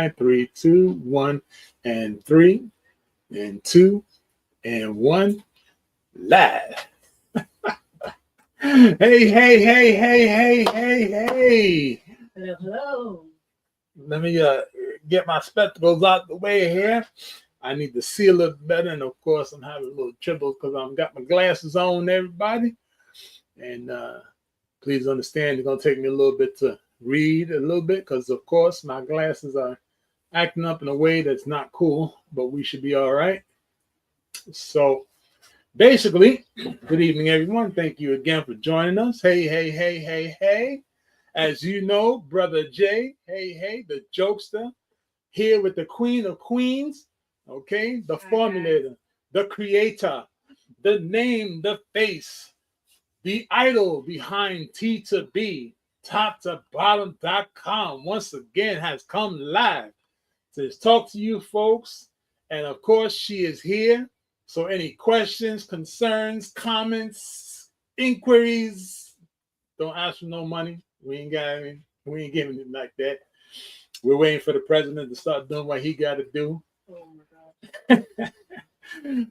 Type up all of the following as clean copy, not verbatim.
3, 2, 1, and 3, and 2, and 1. Live. Hey, hey, hey, hey, hey, hey, hey. Hello, hello. Let me get my spectacles out the way here. I need to see a little better, and of course, I'm having a little trouble because I've got my glasses on, everybody. And please understand, it's gonna take me a little bit to read a little bit because, of course, my glasses are acting up in a way that's not cool, but we should be all right. So, basically, good evening, everyone. Thank you again for joining us. Hey, hey, hey, hey, hey. As you know, Brother Jay, hey, hey, the jokester, here with the Queen of Queens, okay, the formulator, the creator, the name, the face, the idol behind T to B, top to bottom.com, once again has come live to talk to you folks. And of course, she is here. So, any questions, concerns, comments, inquiries, don't ask for no money. We ain't got any. We ain't giving it like that. We're waiting for the president to start doing what he got to do. Oh my God.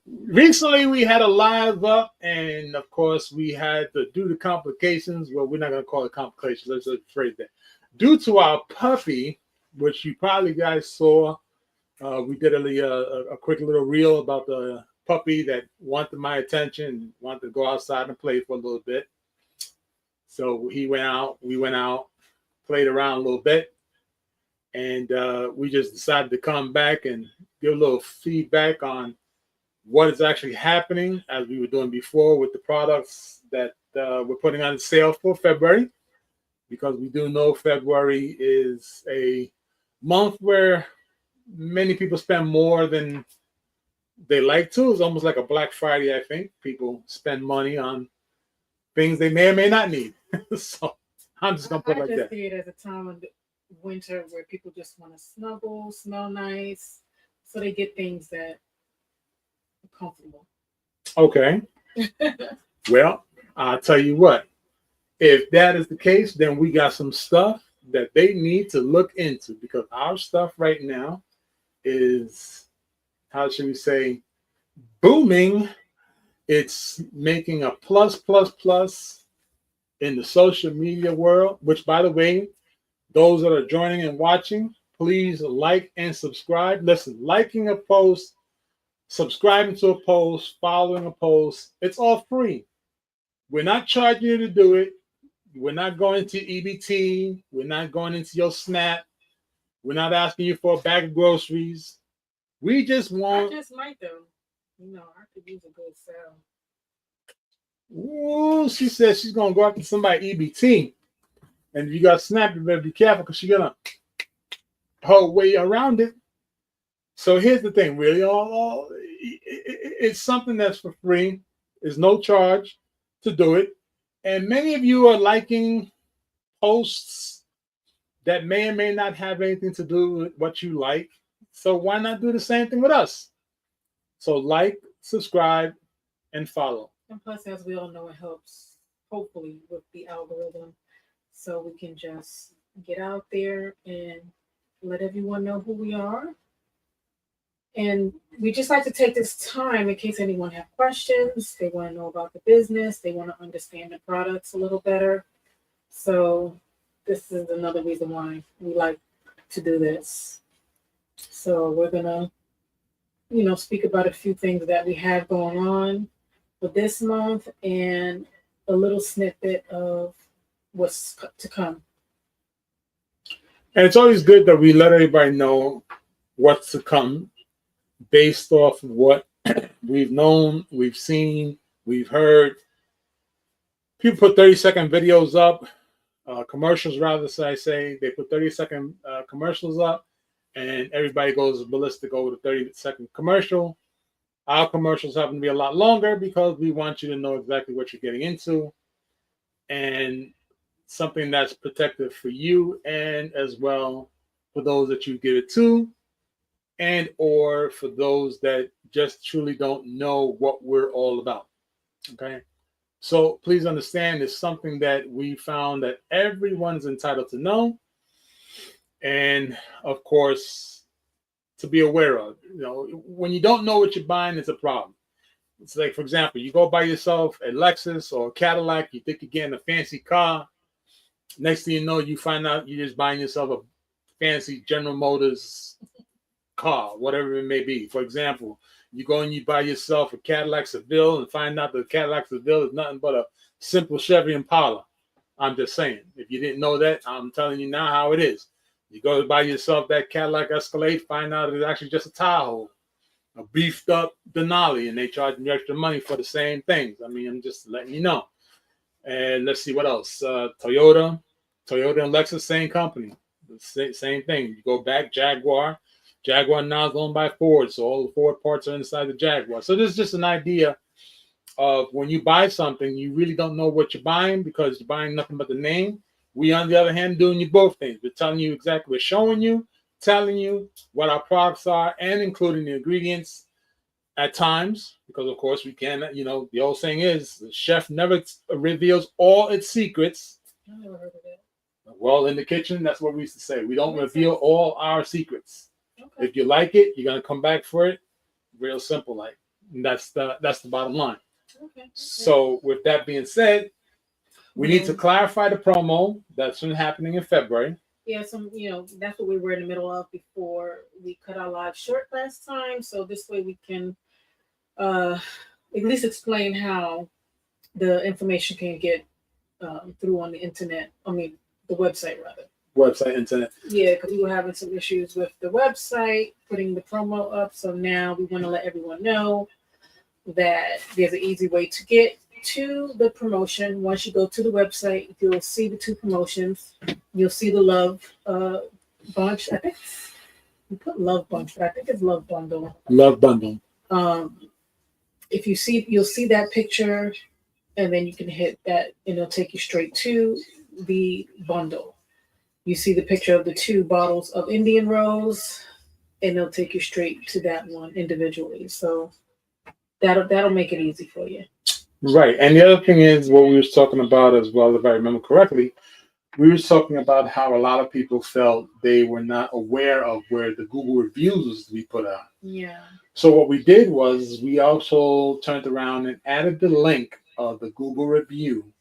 Recently, we had a live up, and of course, we had to do the complications. Well, we're not going to call it complications. Let's just phrase that. Due to our puppy, which you probably guys saw, we did a quick little reel about the puppy that wanted my attention, wanted to go outside and play for a little bit. So he went out, we went out, played around a little bit, and we just decided to come back and give a little feedback on what is actually happening as we were doing before with the products that we're putting on sale for February, because we do know February is a month where many people spend more than they like to. It's almost like a Black Friday, I think. People spend money on things they may or may not need. So I'm just going to put it like that. I just see it as a time of winter where people just want to snuggle, smell nice, so they get things that are comfortable. Okay. Well, I'll tell you what. If that is the case, then we got some stuff that they need to look into, because our stuff right now is, how should we say, booming. It's making a plus, plus, plus in the social media world, which, by the way, those that are joining and watching, please like and subscribe. Listen, liking a post, subscribing to a post, following a post, it's all free. We're not charging you to do it. We're not going to EBT. We're not going into your Snap. We're not asking you for a bag of groceries. We just want. I just might, though. I could use a good sale. Ooh, she says she's going to go after somebody EBT. And if you got Snap, you better be careful, because she's going to her way around it. So here's the thing, really. It's something that's for free. There's no charge to do it. And many of you are liking posts that may or may not have anything to do with what you like. So why not do the same thing with us? So like, subscribe, and follow. And plus, as we all know, it helps, hopefully, with the algorithm. So we can just get out there and let everyone know who we are. And we just like to take this time in case anyone have questions, they want to know about the business, they want to understand the products a little better. So this is another reason why we like to do this. So we're going to, speak about a few things that we have going on for this month and a little snippet of what's to come. And it's always good that we let everybody know what's to come based off of what we've known, we've seen, we've heard. People put 30-second videos up, commercials rather, so I say. They put 30-second commercials up, and everybody goes ballistic over the 30-second commercial. Our commercials happen to be a lot longer because we want you to know exactly what you're getting into, and something that's protective for you, and as well for those that you give it to, and or for those that just truly don't know what we're all about. Okay, so please understand, it's something that we found that everyone's entitled to know, and of course to be aware of. When you don't know what you're buying, it's a problem. It's like, for example, you go buy yourself a Lexus or a Cadillac, you think you're getting a fancy car. Next thing you know, you find out you're just buying yourself a fancy General Motors car, whatever it may be. For example, you go and you buy yourself a Cadillac Seville and find out the Cadillac Seville is nothing but a simple Chevy Impala. I'm just saying. If you didn't know that, I'm telling you now how it is. You go to buy yourself that Cadillac Escalade, find out it's actually just a Tahoe, a beefed up Denali, and they charge you extra money for the same things. I mean, I'm just letting you know. And let's see what else. Toyota and Lexus, same company, same thing. You go back, Jaguar now is owned by Ford, so all the Ford parts are inside the Jaguar. So this is just an idea of when you buy something, you really don't know what you're buying because you're buying nothing but the name. We, on the other hand, doing you both things. We're telling you exactly, we're showing you, telling you what our products are, and including the ingredients at times, because of course we can, the old saying is the chef never reveals all its secrets. I never heard of that. Well, in the kitchen, that's what we used to say. We don't reveal all our secrets. Okay. If you like it, you're gonna come back for it. Real simple, like. And that's the bottom line. Okay. So with that being said, we need to clarify the promo that's been happening in February. Yeah, that's what we were in the middle of before we cut our live short last time. So this way we can at least explain how the information can get through on the internet. I mean, the website rather. Website, internet. Yeah, because we were having some issues with the website, putting the promo up. So now we want to let everyone know that there's an easy way to get to the promotion. Once you go to the website, you'll see the two promotions. You'll see the Love Bunch. I think we put Love Bunch, but I think it's Love Bundle. Love Bundle. If you see, you'll see that picture, and then you can hit that, and it'll take you straight to the bundle. You see the picture of the 2 bottles of Indian Rose, and it'll take you straight to that one individually. So that'll make it easy for you. Right. And the other thing is what we were talking about as well, if I remember correctly, we were talking about how a lot of people felt they were not aware of where the Google reviews was to be put out. Yeah. So what we did was we also turned around and added the link of the Google review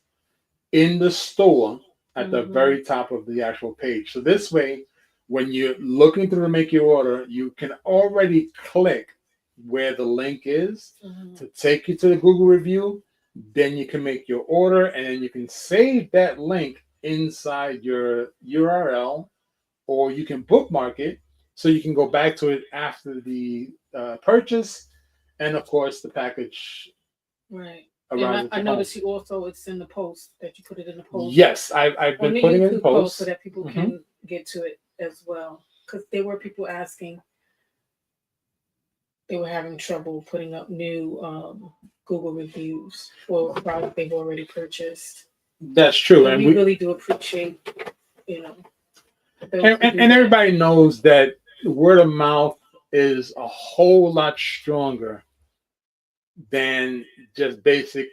in the store at the very top of the actual page. So this way, when you're looking to make your order, you can already click where the link is to take you to the Google review. Then you can make your order, and then you can save that link inside your URL, or you can bookmark it so you can go back to it after the purchase, and of course the package. Right. And I noticed you also, it's in the post that you put it in the post. Yes, I've been putting it in post so that people can get to it as well. Because there were people asking, they were having trouble putting up new Google reviews for a product they've already purchased. That's true, so and we really do appreciate, and everybody knows that word of mouth is a whole lot stronger than just basic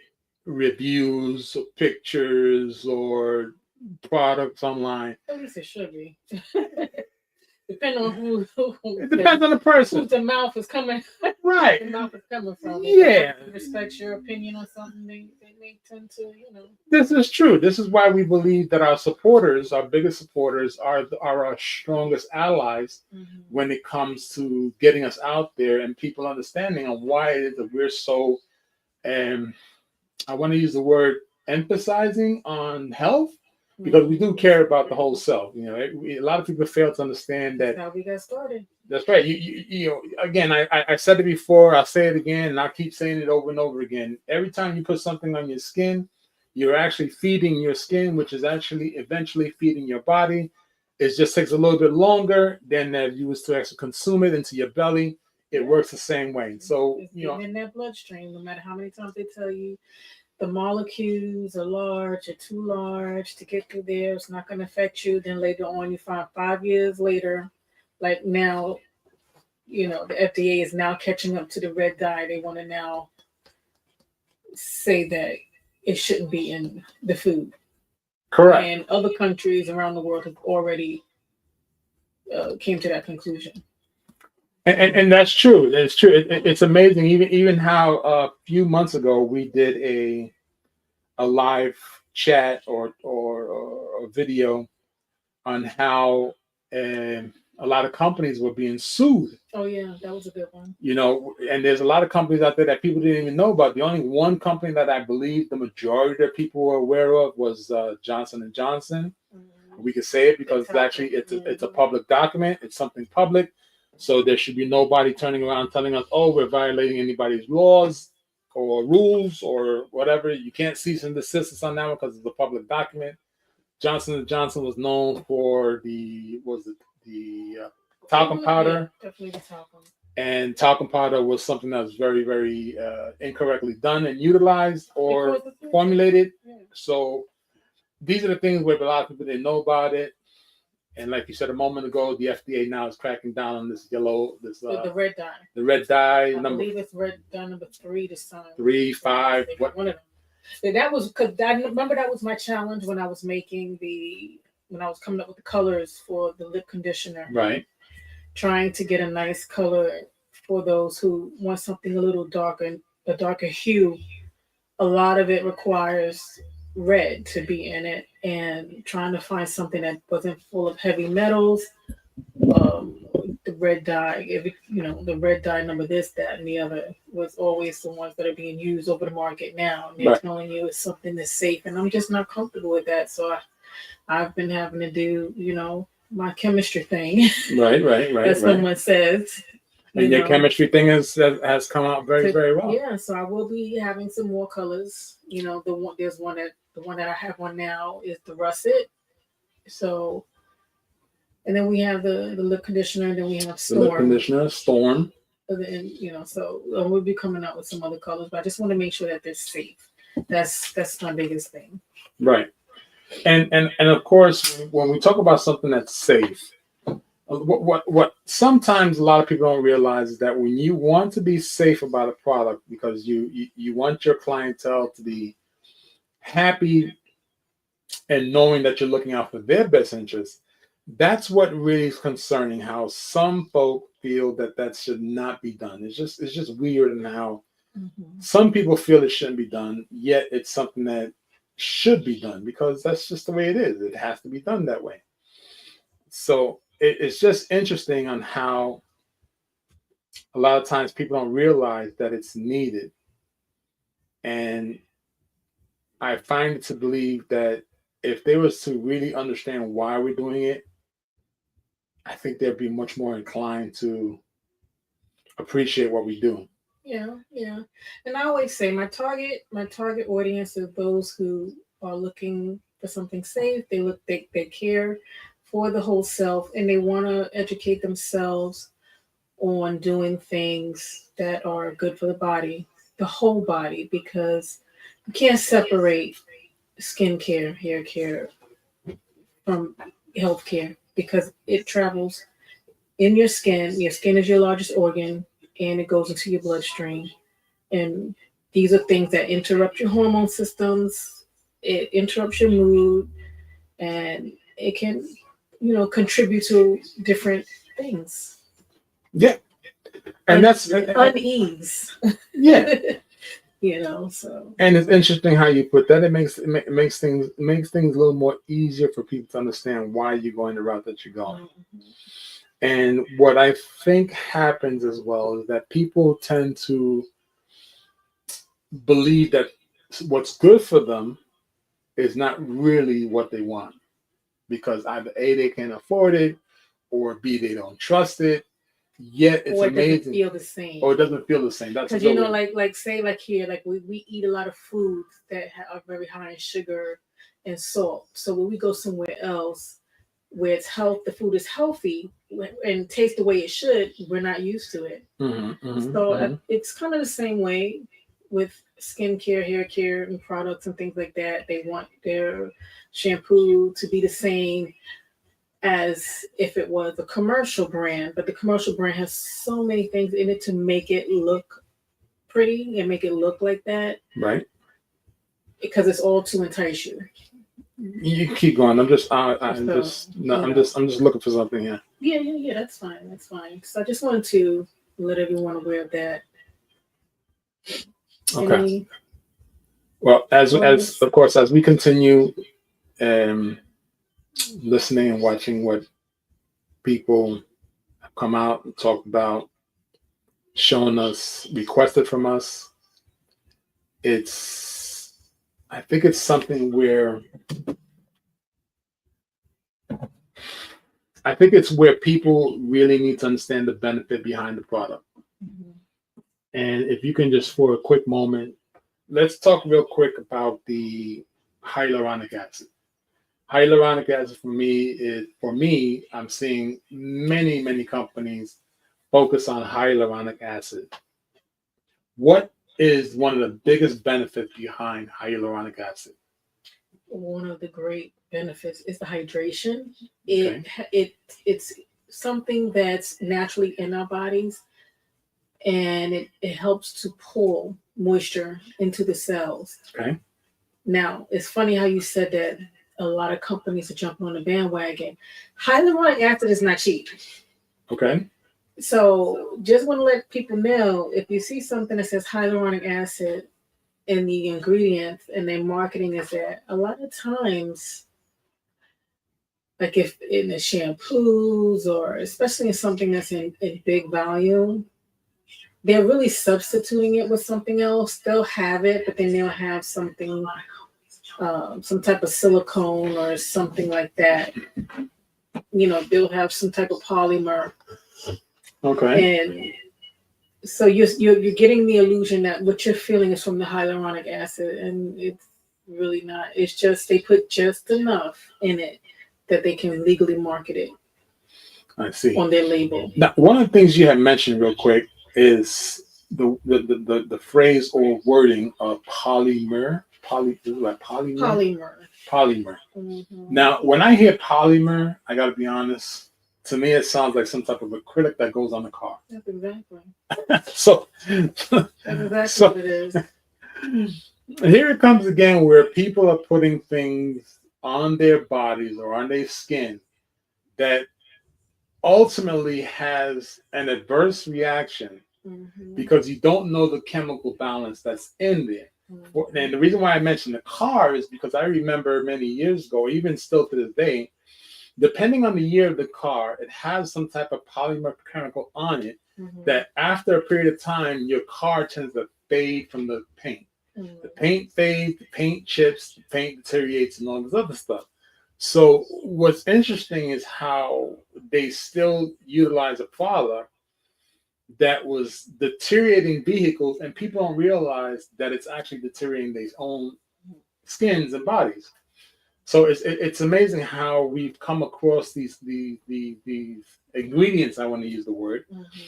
reviews or pictures or products online. At least it should be. Depending on who it depends on the person. Who the mouth is coming. Right. The mouth is coming from. Yeah. Respects your opinion on something, they may tend to, This is true. This is why we believe that our supporters, our biggest supporters, are our strongest allies when it comes to getting us out there and people understanding on why it is that we're so, I want to use the word emphasizing on health. Because we do care about the whole self, a lot of people fail to understand that. That's how we got started. That's right. Again, I said it before. I'll say it again, and I'll keep saying it over and over again. Every time you put something on your skin, you're actually feeding your skin, which is actually eventually feeding your body. It just takes a little bit longer than if you was to actually consume it into your belly. It works the same way. So it's in that bloodstream, no matter how many times they tell you. The molecules are large or too large to get through there. It's not going to affect you. Then later on, you find 5 years later, like now, the FDA is now catching up to the red dye. They want to now say that it shouldn't be in the food. Correct. And other countries around the world have already came to that conclusion. And that's true. It's true. It's amazing. Even how a few months ago we did a live chat or a video on how a lot of companies were being sued. Oh yeah, that was a good one. You know, and there's a lot of companies out there that people didn't even know about. The only one company that I believe the majority of people were aware of was Johnson and Johnson. We could say it because it's a public document. It's something public. So there should be nobody turning around telling us, oh, we're violating anybody's laws or rules or whatever. You can't cease and desist us on that one because it's a public document. Johnson & Johnson was known for the talcum powder. Yeah, definitely the talcum. And talcum powder was something that was very, very incorrectly done and utilized or formulated. Yeah. So these are the things where a lot of people didn't know about it. And like you said a moment ago, the FDA now is cracking down on this yellow, the red dye. The red dye. I believe it's red dye number 3 this time. 3, 5. What? One of them. That was because I remember that was my challenge when I was coming up with the colors for the lip conditioner. Right. Trying to get a nice color for those who want something a little darker, a darker hue. A lot of it requires red to be in it, and trying to find something that wasn't full of heavy metals. The red dye, the red dye number this, that, and the other was always the ones that are being used over the market now. And they're telling you it's something that's safe, and I'm just not comfortable with that. So I've been having to do, my chemistry thing. Right. As someone says. And your chemistry thing has come out very, very well. Yeah, so I will be having some more colors. The one that I have on now is the russet. So, and then we have the lip conditioner, and then we have Storm. The lip conditioner, Storm. And then, so we'll be coming out with some other colors, but I just want to make sure that they're safe. That's my biggest thing. Right. And of course, when we talk about something that's safe, what sometimes a lot of people don't realize is that when you want to be safe about a product because you want your clientele to be happy and knowing that you're looking out for their best interests, that's what really is concerning. How some folk feel that should not be done. It's just weird in how some people feel it shouldn't be done, yet it's something that should be done because that's just the way it is. It has to be done that way. So it's just interesting on how a lot of times people don't realize that it's needed. And I find it to believe that if they was to really understand why we're doing it, I think they'd be much more inclined to appreciate what we do. Yeah. And I always say my target audience is those who are looking for something safe. They care for the whole self, and they want to educate themselves on doing things that are good for the body, the whole body, because you can't separate skincare, hair care from healthcare because it travels in your skin. Your skin is your largest organ, and it goes into your bloodstream. And these are things that interrupt your hormone systems. It interrupts your mood, and it can, contribute to different things. Yeah. And that's unease. Yeah. So. And it's interesting how you put that. It makes things a little more easier for people to understand why you're going the route that you're going. Mm-hmm. And what I think happens as well is that people tend to believe that what's good for them is not really what they want, because either A, they can't afford it, or B, they don't trust it. Yet it's amazing. Or it doesn't feel the same. Or it doesn't feel the same. That's because like here, we eat a lot of foods that are very high in sugar and salt. So when we go somewhere else where the food is healthy and tastes the way it should, we're not used to it. It's kind of the same way with skincare, hair care, and products and things like that. They want their shampoo to be the same as if it was a commercial brand, but the commercial brand has so many things in it to make it look pretty and make it look like that. Right. Because it's all to entice you. You keep going. I'm just, I'm So, just, no, you I'm know. just, I'm just looking for something here. Yeah. That's fine. That's fine. So I just wanted to let everyone aware of that. Okay. Any Well, as comments? of course, as we continue um, listening and watching what people have come out and talked about, showing us, requested from us, it's, I think it's something where, I think it's where people really need to understand the benefit behind the product. Mhm. And if you can just for a quick moment, let's talk real quick about the hyaluronic acid. Hyaluronic acid for me, I'm seeing many companies focus on hyaluronic acid. What is one of the biggest benefits behind hyaluronic acid? One of the great benefits is the hydration. Okay. It's something that's naturally in our bodies, and it helps to pull moisture into the cells. Okay. Now, it's funny how you said that a lot of companies are jumping on the bandwagon. Hyaluronic acid is not cheap. Okay. So just want to let people know, if you see something that says hyaluronic acid in the ingredients and their marketing is that, a lot of times, like if in the shampoos or especially in something that's in big volume, they're really substituting it with something else. They'll have it, but then they'll have something, some type of silicone or something like that. They'll have some type of polymer, Okay. and so you're getting the illusion that what you're feeling is from the hyaluronic acid, and it's really not. It's just they put just enough in it that they can legally market it I see. on their label. Now, one of the things you had mentioned real quick is the phrase or wording of polymer. Like polymer. Polymer. Polymer. Mm-hmm. Now, when I hear polymer, I got to be honest. To me, it sounds like some type of acrylic that goes on the car. That's exactly. So, That's exactly so what it is. here it comes again, where people are putting things on their bodies or on their skin that ultimately has an adverse reaction Mm-hmm. because you don't know the chemical balance that's in there. Mm-hmm. And the reason why I mentioned the car is because I remember many years ago, even still to this day, depending on the year of the car, it has some type of polymer chemical on it Mm-hmm. that after a period of time, your car tends to fade from the paint. Mm-hmm. The paint fades, the paint chips, the paint deteriorates, and all this other stuff. So what's interesting is how they still utilize a product that was deteriorating vehicles, and people don't realize that it's actually deteriorating their own skins and bodies. So it's amazing how we've come across these ingredients. I want to use the word, Mm-hmm.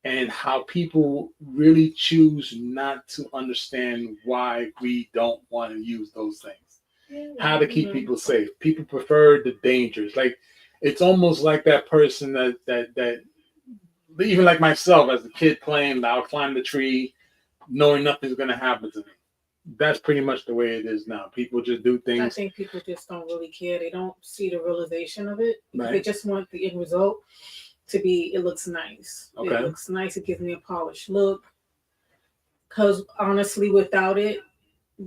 and how people really choose not to understand why we don't want to use those things. Yeah, How to keep people safe. People prefer the dangers. Like it's almost like that person that even like myself as a kid playing, I'll climb the tree knowing nothing's gonna happen to me. That's pretty much the way it is now. People just do I things. think people just don't really care. They don't see the realization of it. Right. They just want the end result to be, it looks nice. Okay. It looks nice. It gives me a polished look. Because honestly, without it,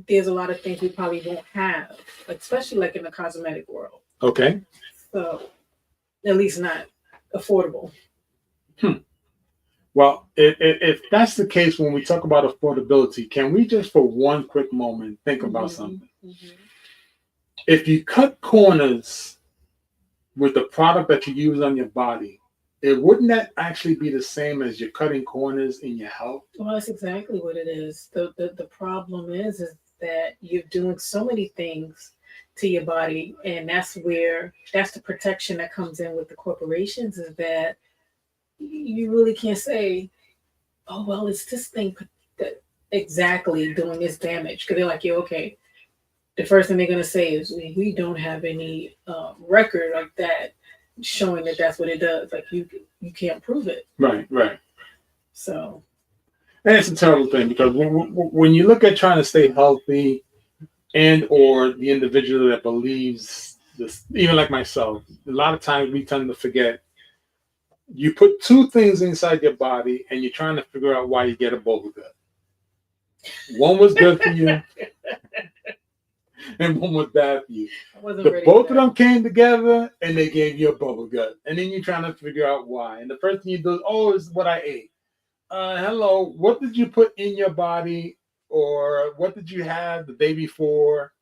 there's a lot of things we probably won't have, especially like in the cosmetic world. Okay. So, at least not affordable. Well, if that's the case, when we talk about affordability, can we just for one quick moment think about something? Mm-hmm. If you cut corners with the product that you use on your body, it wouldn't that actually be the same as you're cutting corners in your health? Well, that's exactly what it is. The problem is that you're doing so many things to your body, and that's the protection that comes in with the corporations, is that you really can't say, oh well, it's this thing that exactly doing this damage, because they're like, yeah, okay. The first thing they're gonna say is we don't have any record like that showing that that's what it does. Like you can't prove it. Right. So. And it's a terrible thing because when you look at trying to stay healthy and or the individual that believes this, even like myself, a lot of times we tend to forget. You put two things inside your body and you're trying to figure out why you get a bubble gut. One was good for you and one was bad for you. I wasn't ready for Both of that. them came together and they gave you a bubble gut. And then you're trying to figure out why. And the first thing you do is, oh, it's what I ate. Hello, what did you put in your body, or what did you have the day before?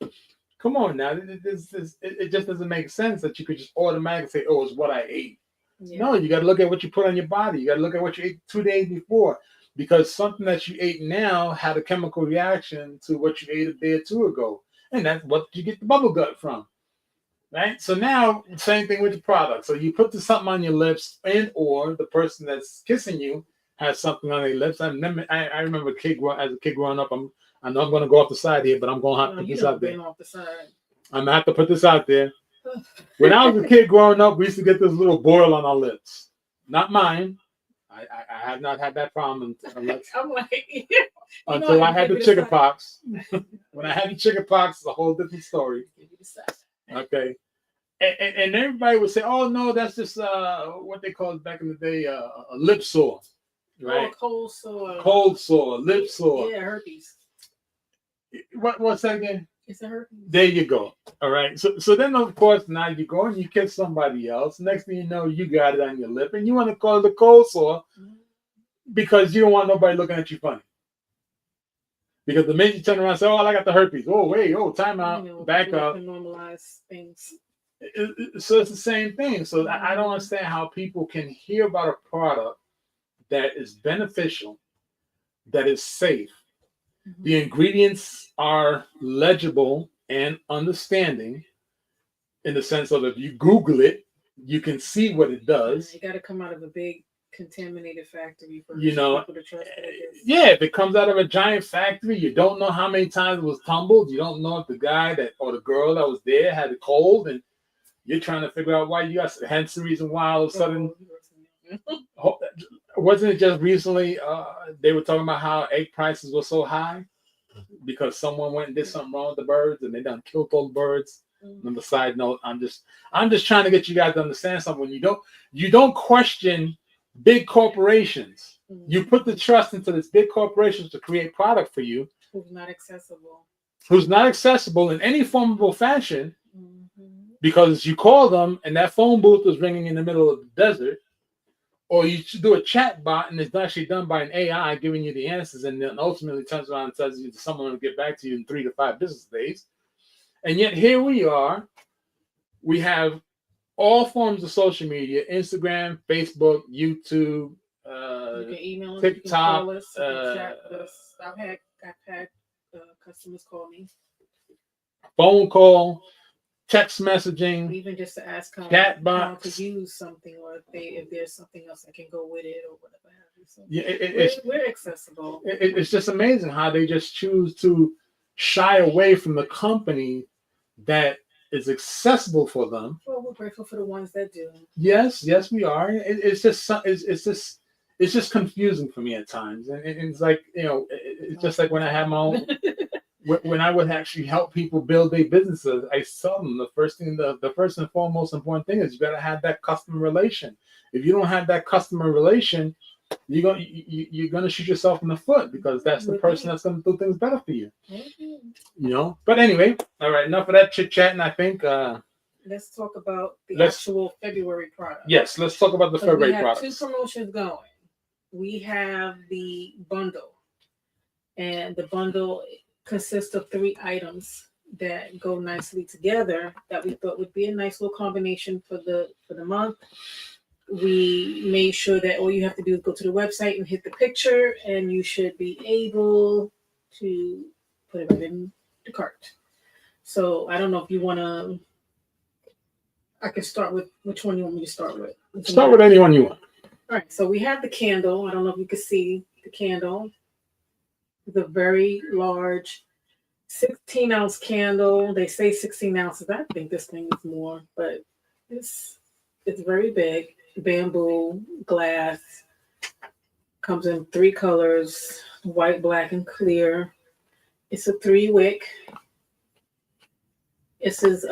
Come on now, it just doesn't make sense that you could just automatically say, oh, it's what I ate. Yeah. No, you got to look at what you put on your body. You got to look at what you ate 2 days before, because something that you ate now had a chemical reaction to what you ate a day or two ago, and that's what you get the bubble gut from, right? So now, same thing with the product. So you put something on your lips, and or the person that's kissing you has something on their lips. I remember as a kid growing up. I know I'm going to go off the side here, but I'm going to have to put You this done out there. been off the side. I'm going to have to put this out there. When I was a kid growing up, we used to get this little boil on our lips. Not mine. I have not had that problem I'm like, until I had the chicken pox. When I had the chicken pox, it's a whole different story. Okay. And everybody would say, oh, no, that's just what they called back in the day a lip sore. Right? Oh, cold sore. Cold sore, lip sore. Yeah, herpes. What's that again? It's a herpes. There you go. All right. So then, of course, now you go and you kiss somebody else. Next thing you know, you got it on your lip, and you want to call it a cold sore because you don't want nobody looking at you funny. Because the minute you turn around and say, oh, I got the herpes. Oh, wait. Oh, time out. Back up. Normalize things. So it's the same thing. So I don't understand how people can hear about a product that is beneficial, that is safe. The ingredients are legible and understanding in the sense of if you Google it, you can see what it does. You got to come out of a big contaminated factory for people to trust it. Yeah, if it comes out of a giant factory, you don't know how many times it was tumbled. You don't know if the guy that or the girl that was there had a cold, and you're trying to figure out why you got. Hence the reason why all of a sudden, wasn't it just recently they were talking about how egg prices were so high because someone went and did something wrong with the birds and they done killed all the birds. On the side note, I'm just trying to get you guys to understand something. When you don't question big corporations. You put the trust into this big corporations to create product for you. Who's not accessible. Who's not accessible in any formable fashion. Because you call them and that phone booth is ringing in the middle of the desert, or you should do a chat bot and it's actually done by an AI giving you the answers, and then ultimately turns around and tells you that someone will get back to you in 3 to 5 business days. And yet here we are. We have all forms of social media: Instagram, Facebook, YouTube, you can email us, TikTok. you can call us, you can chat with us. I've had customers call me. Phone call, text messaging, even just to ask how to use something, or if there's something else that can go with it, or whatever have you. So yeah, we're accessible. It's just amazing how they just choose to shy away from the company that is accessible for them. Well, we're grateful for the ones that do. Yes, we are. It's just confusing for me at times, and it's like, it's just like when I have my own. When I would actually help people build their businesses, I tell them the first and foremost important thing is you got to have that customer relation. If you don't have that customer relation, you're gonna shoot yourself in the foot, because that's the person that's gonna do things better for you. But anyway, all right, enough of that chit chatting. I think let's talk about the actual February product. Yes, let's talk about the February products. We have 2 promotions going. We have the bundle, and the bundle consists of 3 items that go nicely together that we thought would be a nice little combination for the month. We made sure that all you have to do is go to the website and hit the picture, and you should be able to put it in the cart. So I don't know if you want to. I can start with which one you want me to start with. Start with anyone you want. All right. So we have the candle. I don't know if you can see the candle. The very large 16-ounce candle. They say 16 ounces. I think this thing is more, but it's very big. Bamboo glass. Comes in 3 colors: white, black, and clear. It's a 3-wick. It says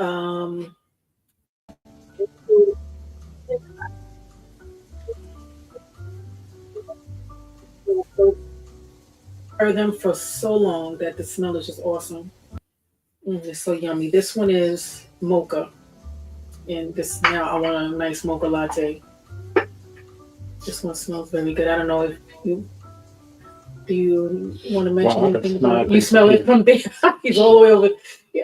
heard them for so long that the smell is just awesome. It's so yummy. This one is mocha, and this now I want a nice mocha latte. This one smells very good. I don't know if you do you want to mention Wow, I can anything smell about it? it You smell it from from there. He's all the way over.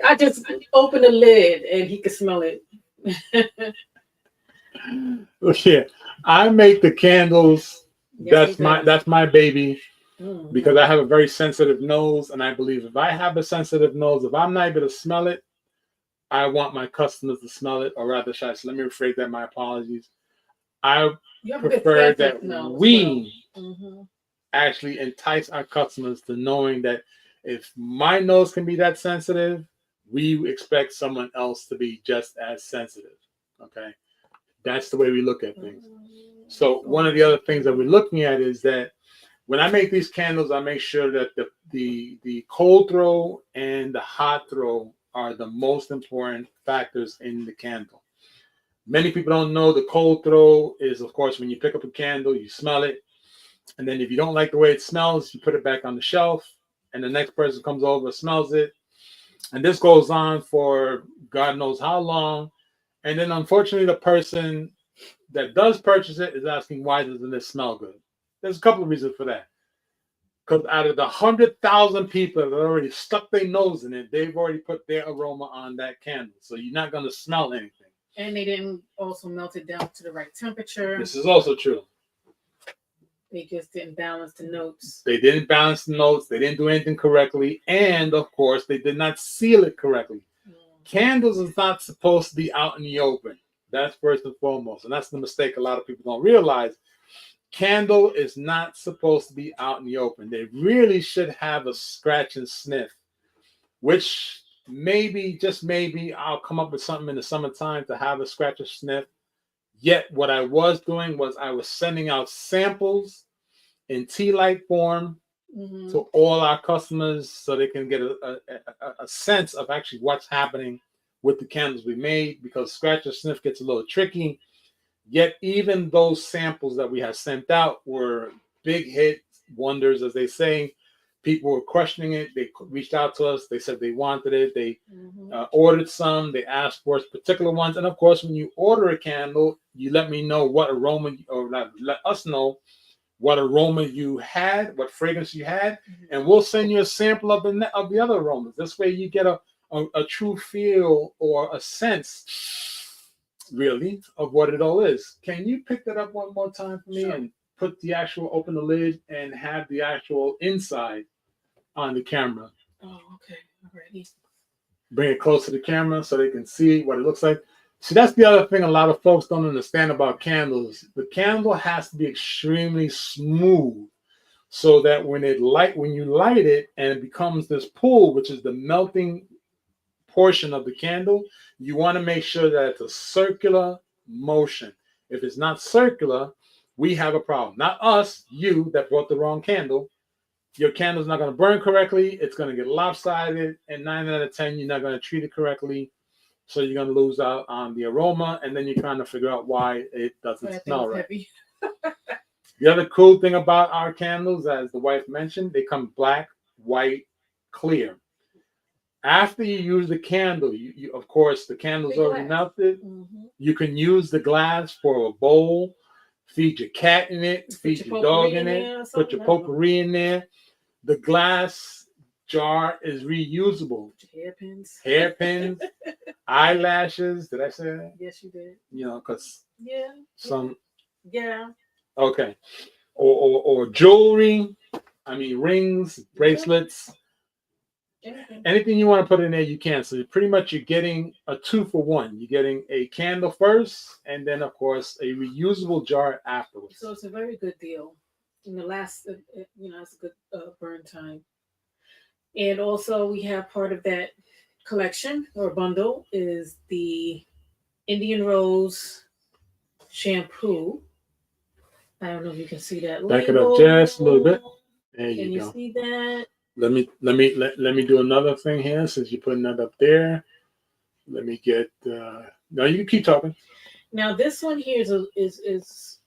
I just opened the lid and he could smell it. Yeah, I make the candles. Yes, he does. That's my baby Mhm. because I have a very sensitive nose, and I believe if I have a sensitive nose, if I'm not able to smell it, I want my customers to smell it, or rather, let me rephrase that. My apologies. I You have a good prefer sense that of smell as we well. Mhm. actually entice our customers to knowing that if my nose can be that sensitive, we expect someone else to be just as sensitive. Okay, that's the way we look at things. So one of the other things that we're looking at is that when I make these candles, I make sure that the cold throw and the hot throw are the most important factors in the candle. Many people don't know the cold throw is, of course, when you pick up a candle, you smell it, and then if you don't like the way it smells, you put it back on the shelf, and the next person comes over, smells it, and this goes on for God knows how long. And then unfortunately, the person that does purchase it is asking, why doesn't it smell good? There's a couple of reasons for that. Because out of the 100,000 people that already stuck their nose in it, they've already put their aroma on that candle. So you're not going to smell anything. And they didn't also melt it down to the right temperature. This is also true. They just didn't balance the notes. They didn't balance the notes. They didn't do anything correctly. And, of course, they did not seal it correctly. Candles is not supposed to be out in the open. That's first and foremost. And that's the mistake a lot of people don't realize. Candle is not supposed to be out in the open. They really should have a scratch and sniff, which maybe, just maybe, I'll come up with something in the summertime to have a scratch and sniff. Yet what I was doing was I was sending out samples in tea light form to all our customers so they can get a sense of actually what's happening with the candles we made, because scratch and sniff gets a little tricky. Yet even those samples that we had sent out were big hit wonders, as they say. People were questioning it. They reached out to us. They said they wanted it. They ordered some. They asked for particular ones. And of course, when you order a candle, you let me know what aroma, or let us know what aroma you had, what fragrance you had, and we'll send you a sample of the other aromas. This way you get a true feel or a sense, really, of what it all is. Can you pick that up one more time for me? Sure. And put the actual, open the lid and have the actual inside on the camera? Oh, okay. Already. Bring it close to the camera so they can see what it looks like. See, that's the other thing a lot of folks don't understand about candles. The candle has to be extremely smooth so that when you light it and it becomes this pool, which is the melting portion of the candle, you want to make sure that it's a circular motion. If it's not circular, we have a problem. Not us, you that brought the wrong candle. Your candle's not going to burn correctly. It's going to get lopsided, and 9 out of 10, you're not going to treat it correctly. So you're going to lose out on the aroma, and then you're trying to figure out why it doesn't smell right. The other cool thing about our candles, as the wife mentioned, they come black, white, clear. After you use the candle, you of course, the candle's already melted. You can use the glass for a bowl, feed your cat in it, feed your dog in it, put your potpourri in there. The glass jar is reusable. Hairpins, eyelashes. Did I say that? Yes, you did. You know, because some. Yeah. Okay. Or jewelry. I mean, rings, bracelets. Anything you want to put in there, you can. So pretty much you're getting a 2-for-1. You're getting a candle first, and then of course a reusable jar afterwards. So it's a very good deal. In the last, it's a good burn time. And also we have part of that collection or bundle is the Indian Rose shampoo. I don't know if you can see that. Back it up just a little bit. There you go. Can you see that? Let me do another thing here since you're putting that up there. Let me get. No, you can keep talking. Now this one here is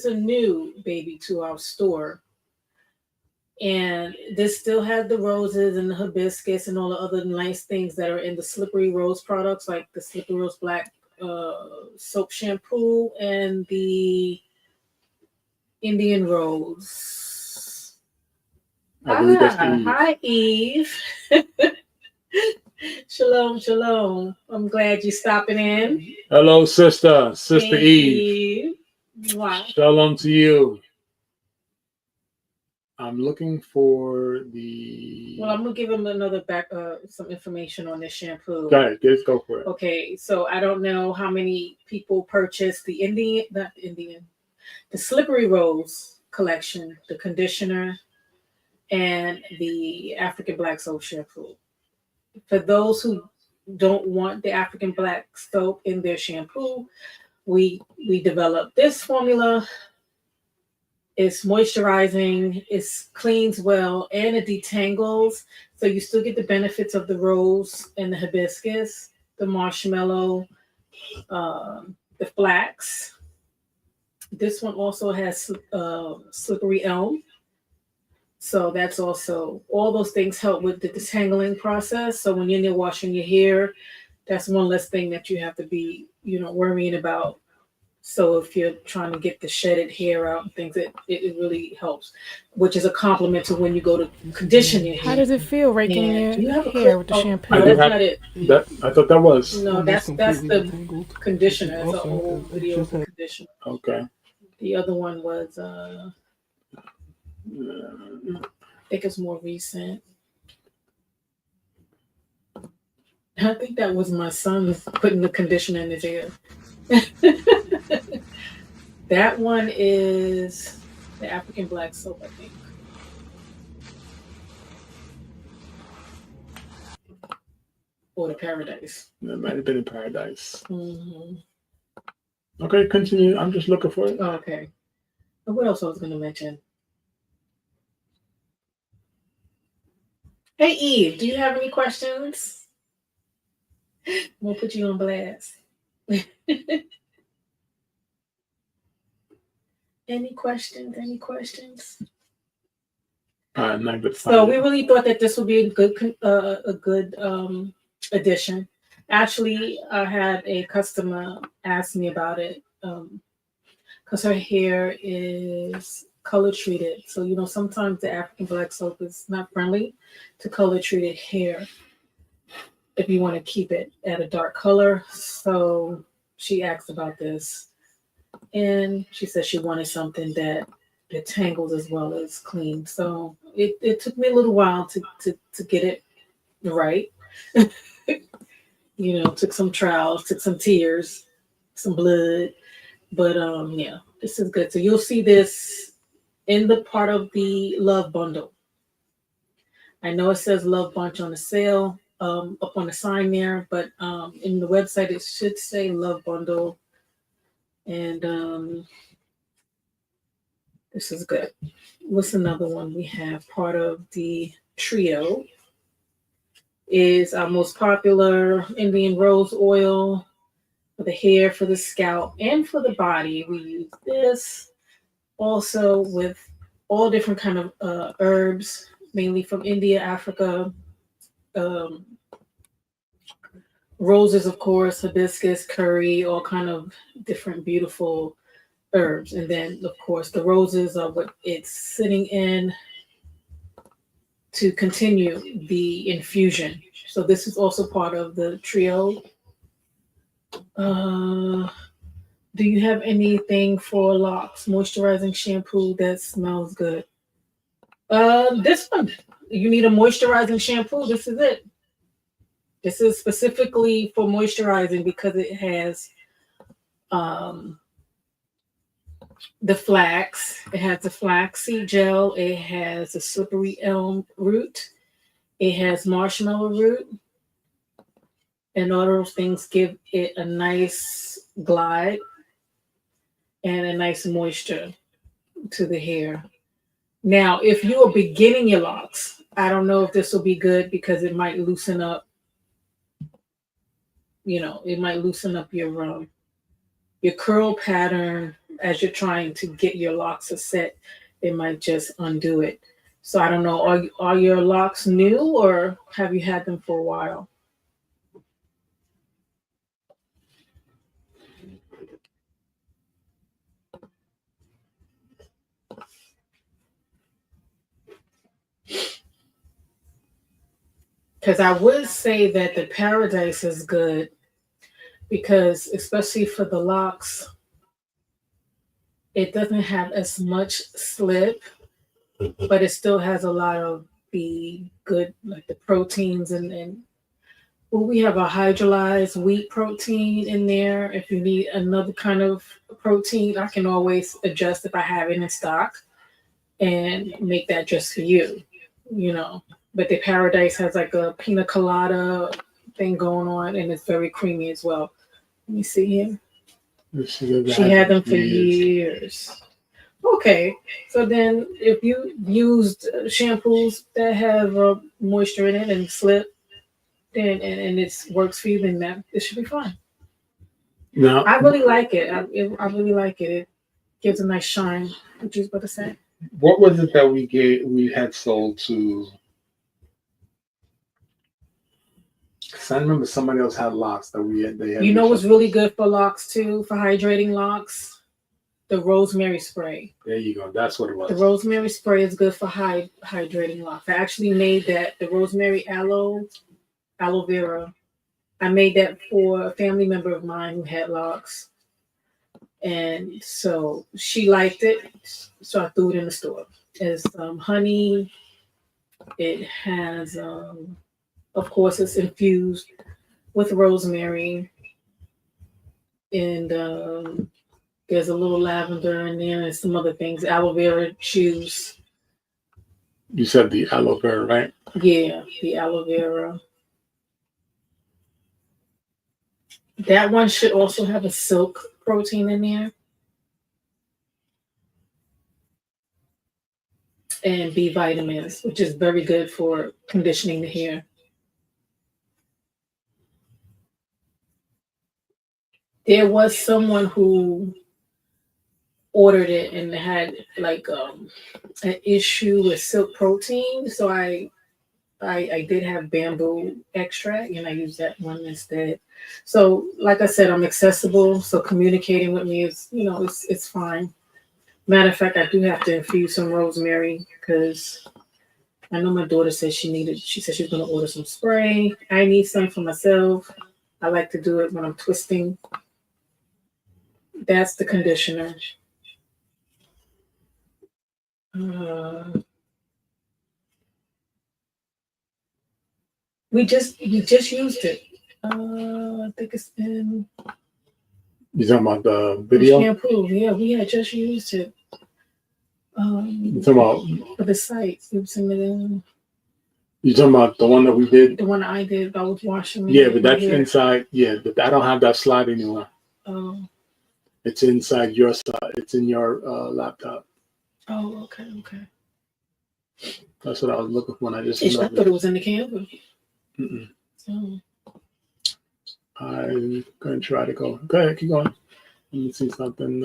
a new baby to our store, and this still had the roses and the hibiscus and all the other nice things that are in the Slippery Rose products, like the Slippery Rose Black soap shampoo and the Indian Rose. I believe that's Eve. Hi, Eve. Shalom, shalom. I'm glad you're stopping in. Hello, Sister Hey, Eve. Wow. Shalom to you. I'm looking for the. Well, I'm gonna give him another some information on this shampoo. Go ahead, just go for it. Okay, so I don't know how many people purchased the Slippery Rose collection, the conditioner, and the African Black Soap shampoo. For those who don't want the African Black soap in their shampoo, we developed this formula. It's moisturizing, it cleans well, and it detangles. So you still get the benefits of the rose and the hibiscus, the marshmallow, the flax. This one also has slippery elm. So that's also, all those things help with the detangling process. So when you're washing your hair, that's one less thing that you have to be, worrying about. So if you're trying to get the shedded hair out and things, it really helps, which is a compliment to when you go to condition your hair. How does it feel raking your hair with the shampoo? No, that's not it. I thought that was. No, that's the conditioner. It's an old video of the conditioner. Okay. The other one was, I think it's more recent. I think that was my son putting the conditioner in his hair. That one is the African Black soap, I think. Or the Paradise. It might have been in Paradise. Mm-hmm. Okay, continue. I'm just looking for it. Oh, okay. What else I was going to mention? Hey, Eve, do you have any questions? We'll put you on blast. Any questions? So we really thought that this would be a good addition. Actually, I had a customer ask me about it because her hair is color treated. So sometimes the African Black soap is not friendly to color treated hair if you want to keep it at a dark color. So she asked about this, and she said she wanted something that detangles as well as clean. So it took me a little while to get it right. Took some trials, took some tears, some blood, but yeah, this is good. So you'll see this in the part of the Love Bundle. I know it says Love Bunch on the sale up on the sign there, but in the website it should say Love Bundle. And this is good. What's another one we have? Part of the trio is our most popular Indian Rose Oil for the hair, for the scalp, and for the body. We use this also with all different kind of herbs, mainly from India, Africa. Roses, of course, hibiscus, curry, all kind of different beautiful herbs. And then, of course, the roses are what it's sitting in to continue the infusion. So this is also part of the trio. Do you have anything for locks? Moisturizing shampoo that smells good. This one. You need a moisturizing shampoo. This is it. This is specifically for moisturizing because it has the flax. It has the flaxseed gel. It has the slippery elm root. It has marshmallow root. And all those things give it a nice glide and a nice moisture to the hair. Now, if you are beginning your locks, I don't know if this will be good because it might loosen up it might loosen up your curl pattern as you're trying to get your locks to set. It might just undo it. So I don't know. Are your locks new or have you had them for a while? Because I would say that the Paradise is good because, especially for the locks, it doesn't have as much slip, but it still has a lot of the good, like the proteins and well, we have a hydrolyzed wheat protein in there. If you need another kind of protein, I can always adjust if I have it in stock and make that just for you, you know. But the Paradise has like a pina colada thing going on, and it's very creamy as well. Let me see here. She had them for years. Okay, so then if you used shampoos that have moisture in it and slip, then and it works for you, then that it should be fine. Now, I really like it. I really like it. It gives a nice shine. What you was about to say? what was it that we had sold to? Because I remember somebody else had locks that they had. You know what's really good for locks too, for hydrating locks? The rosemary spray. There you go. That's what it was. The rosemary spray is good for hydrating locks. I actually made that, the rosemary aloe vera. I made that for a family member of mine who had locks. And so she liked it. So I threw it in the store. It's honey. It has, of course, it's infused with rosemary. And there's a little lavender in there and some other things. Aloe vera juice. You said the aloe vera, right? Yeah, the aloe vera. That one should also have a silk protein in there. And B vitamins, which is very good for conditioning the hair. There was someone who ordered it and had like an issue with silk protein. So I did have bamboo extract and I used that one instead. So like I said, I'm accessible. So communicating with me is, it's fine. Matter of fact, I do have to infuse some rosemary because I know my daughter said she said she was going to order some spray. I need some for myself. I like to do it when I'm twisting. That's the conditioner. We just used it. I think it's in. You talking about the video? Shampoo. Yeah, we had just used it. You talking about for the site? You talking about the one that we did? The one I did. I was washing. Yeah, but that's inside. Yeah, I don't have that slide anymore. Oh. It's inside your side. It's in your laptop. Oh, okay. That's what I was looking for. I thought it was in the camera. Oh. I'm going to try to go. Go ahead, keep going. Let me see something.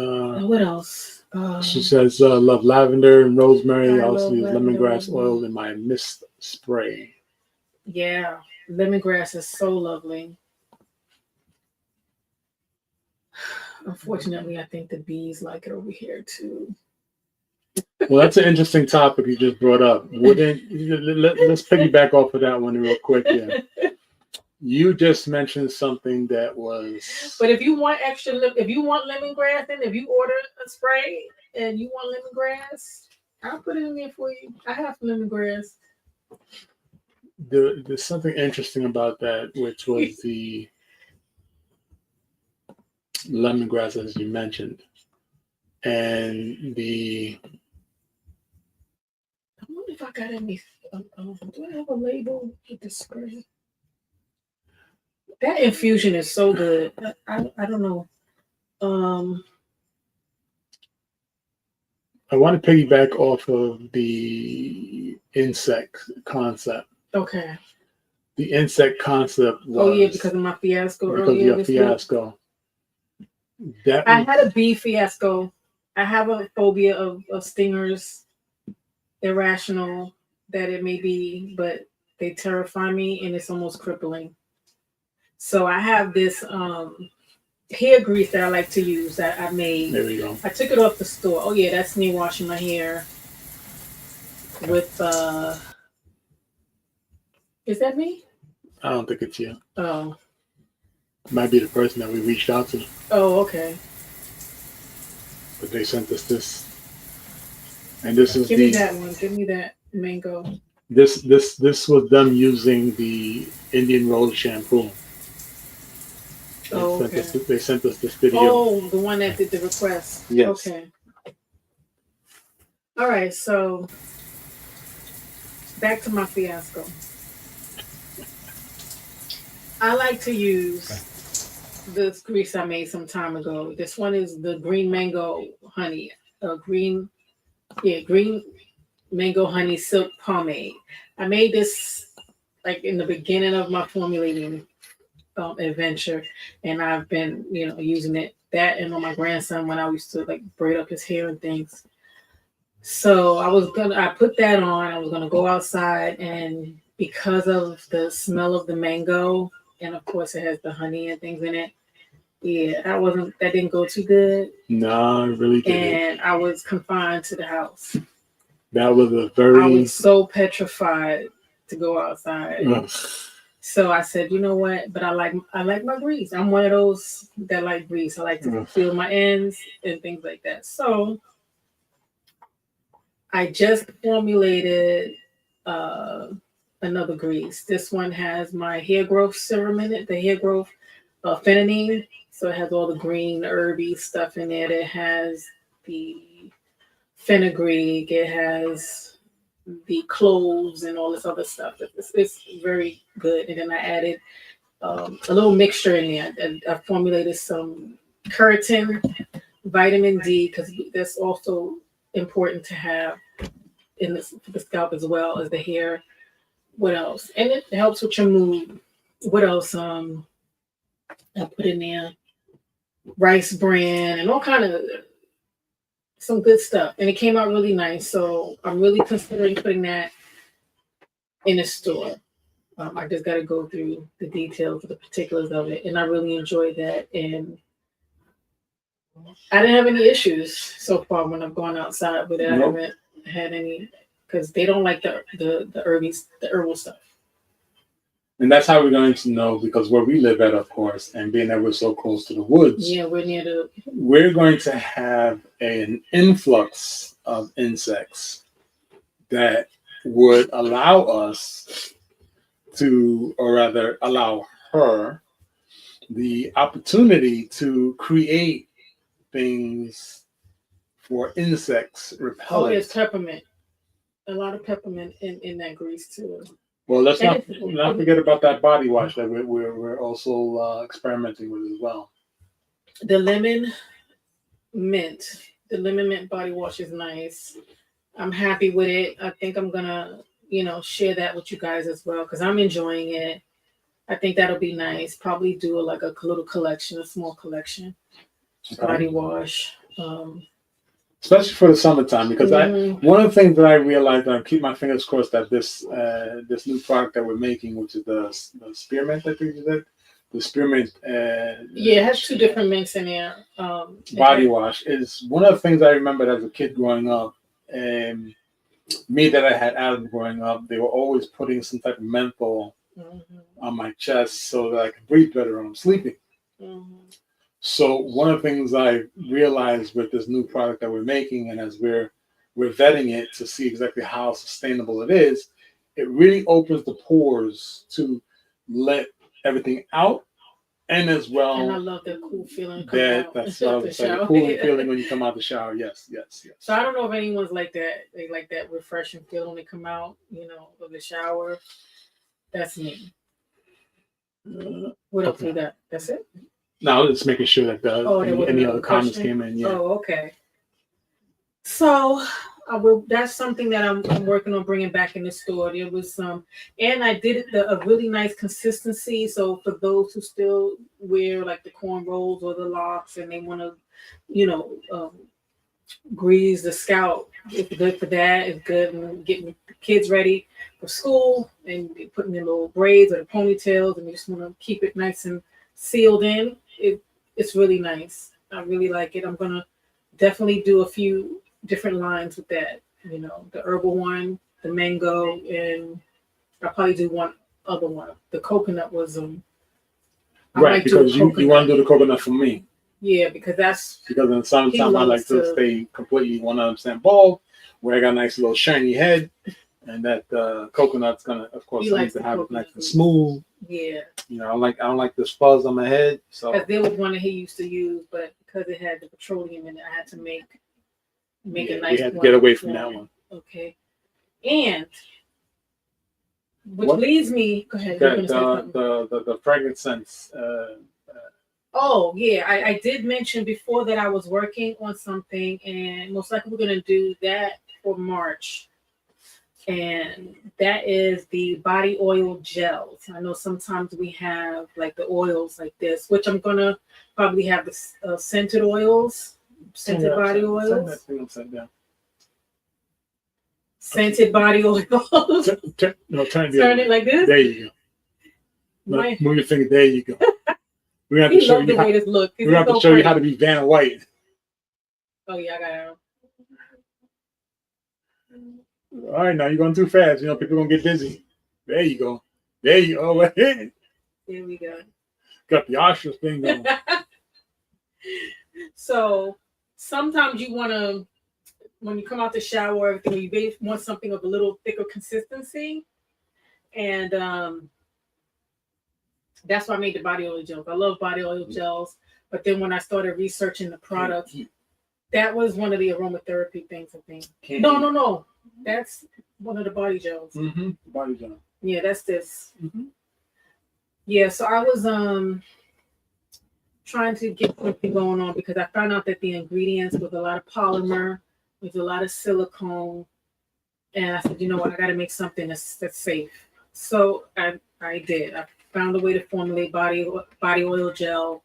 What else? She says, love lavender and rosemary. I also use lavender, lemongrass oil in my mist spray. Yeah, lemongrass is so lovely. Unfortunately, I think the bees like it over here too. Well, that's an interesting topic you just brought up. Let's piggyback off of that one real quick. Yeah. You just mentioned something that was. But if you want if you want lemongrass, and if you order a spray and you want lemongrass, I'll put it in there for you. I have lemongrass. There's something interesting about that, which was the lemongrass, as you mentioned, and the. I wonder if I got any. Do I have a label with the spray? That infusion is so good. I don't know. I want to piggyback off of the insect concept. Okay. the insect concept was. Oh yeah, because of my fiasco because of earlier your this week. fiasco. That I was- had a bee fiasco. I have a phobia of stingers, irrational that it may be, but they terrify me and it's almost crippling. So I have this hair grease that I like to use that I made. there we go. I took it off the store. Oh yeah, that's me washing my hair with is that me? I don't think it's you. Oh. It might be the person that we reached out to, Oh, okay. but they sent us this. And this is Give me that one. Give me that mango. this was done using the Indian Rose shampoo. They Oh, sent okay. us, they sent us this video. Oh, the one that did the request. Yes. Okay. All right, so back to my fiasco. I like to use this grease I made some time ago. This one is the green mango honey, green mango honey silk pomade. I made this like in the beginning of my formulating adventure, and I've been using it that and on my grandson when I used to like braid up his hair and things. So I put that on. I was gonna go outside, and because of the smell of the mango, and of course it has the honey and things in it. Yeah, that didn't go too good. No, it really didn't. And I was confined to the house. That was I was so petrified to go outside. Ugh. So I said, you know what? But I like my grease. I'm one of those that like grease. I like to feel my ends and things like that. So I just formulated another grease. This one has my hair growth serum in it, the hair growth phenanine. So it has all the green herby stuff in it. It has the fenugreek. It has the cloves and all this other stuff. It's very good. And then I added a little mixture in there. I formulated some keratin, vitamin D, because that's also important to have in the scalp as well as the hair. What else? And it helps with your mood. What else? I put in there rice bran and all kind of some good stuff, and it came out really nice. So I'm really considering putting that in a store. I just got to go through the details of the particulars of it, and I really enjoyed that. And I didn't have any issues so far when I've gone outside with it. I haven't had any because they don't like the herbal stuff. And that's how we're going to know, because where we live at, of course, and being that we're so close to the woods, yeah, we're going to have an influx of insects that would allow us to, or rather allow her, the opportunity to create things for insects repellent. Oh, there's peppermint. A lot of peppermint in that grease too. Well, let's not forget about that body wash that we're also experimenting with as well. The lemon mint body wash is nice. I'm happy with it. I think I'm gonna, share that with you guys as well because I'm enjoying it. I think that'll be nice. Probably do a little collection, a small collection, body wash. Especially for the summertime, because one of the things that I realized, and I keep my fingers crossed that this new product that we're making, which is the spearmint, I think is it, the spearmint. It has two different mints in there. Body wash is one of the things I remembered as a kid growing up. Me that I had Adam growing up, they were always putting some type of menthol on my chest so that I could breathe better when I'm sleeping. So one of the things I realized with this new product that we're making, and as we're vetting it to see exactly how sustainable it is, it really opens the pores to let everything out, and as well. And I love that cool feeling. That's what I was saying. The cool feeling when you come out the shower. Yes. So I don't know if anyone's like that. They like that refreshing feeling when they come out, of the shower. That's me. What else we got? That's it. No, just making sure that any other comments came in. Yeah. Oh, okay. So I will. That's something that I'm working on bringing back in the store. There was some, and I did it a really nice consistency. So for those who still wear like the cornrows or the locks, and they want to, you know, grease the scalp, it's good for that. It's good in getting the kids ready for school and putting their little braids or the ponytails, and you just want to keep it nice and sealed in. It's really nice. I really like it. I'm gonna definitely do a few different lines with that. You know, the herbal one, the mango, and I'll probably do one other one. The coconut was I Right, might do a because you want coconut. to do the coconut for me. Yeah, because that's Because in the summertime, I like loves to to- stay completely 100% bald, where I got a nice little shiny head, and that coconut's gonna, of course, He I need likes to the have it coconut nice and too. smooth. yeah. You know, I don't like this fuzz on my head, so Because there was one that he used to use, but because it had the petroleum in it, I had to make yeah, a nice we had to one get away from for that him. one. Okay. And which What? leads me, go ahead. You're Okay, gonna say something. the frankincense. Oh yeah, I did mention before that I was working on something, and most likely we're gonna do that for March. And that is the body oil gels. I know sometimes we have like the oils like this, which I'm gonna probably have the scented oils, scented body Turn oils, that thing upside down. scented body oils. Turn Turn it the other way. it like this. There you go. My, Move your finger. There you go. We have to he show loved the you. way this look. We have to show you how to be Vanna White. Oh yeah, I got it. All right, now you're going too fast. You know, people gonna get dizzy. There you go. There you go. Right here. There we go. Got the ostrich thing going. So sometimes you want to, when you come out the shower, everything, you want something of a little thicker consistency, and that's why I made the body oil gels. I love body oil gels, but then when I started researching the products, that was one of the aromatherapy things. I think. No, that's one of the body gels. Mm-hmm. Body gel. Yeah, that's this. Mm-hmm. Yeah, so I was trying to get something going on because I found out that the ingredients was a lot of polymer, with a lot of silicone, and I said, you know what, I got to make something that's safe. So I did. I found a way to formulate body oil gel,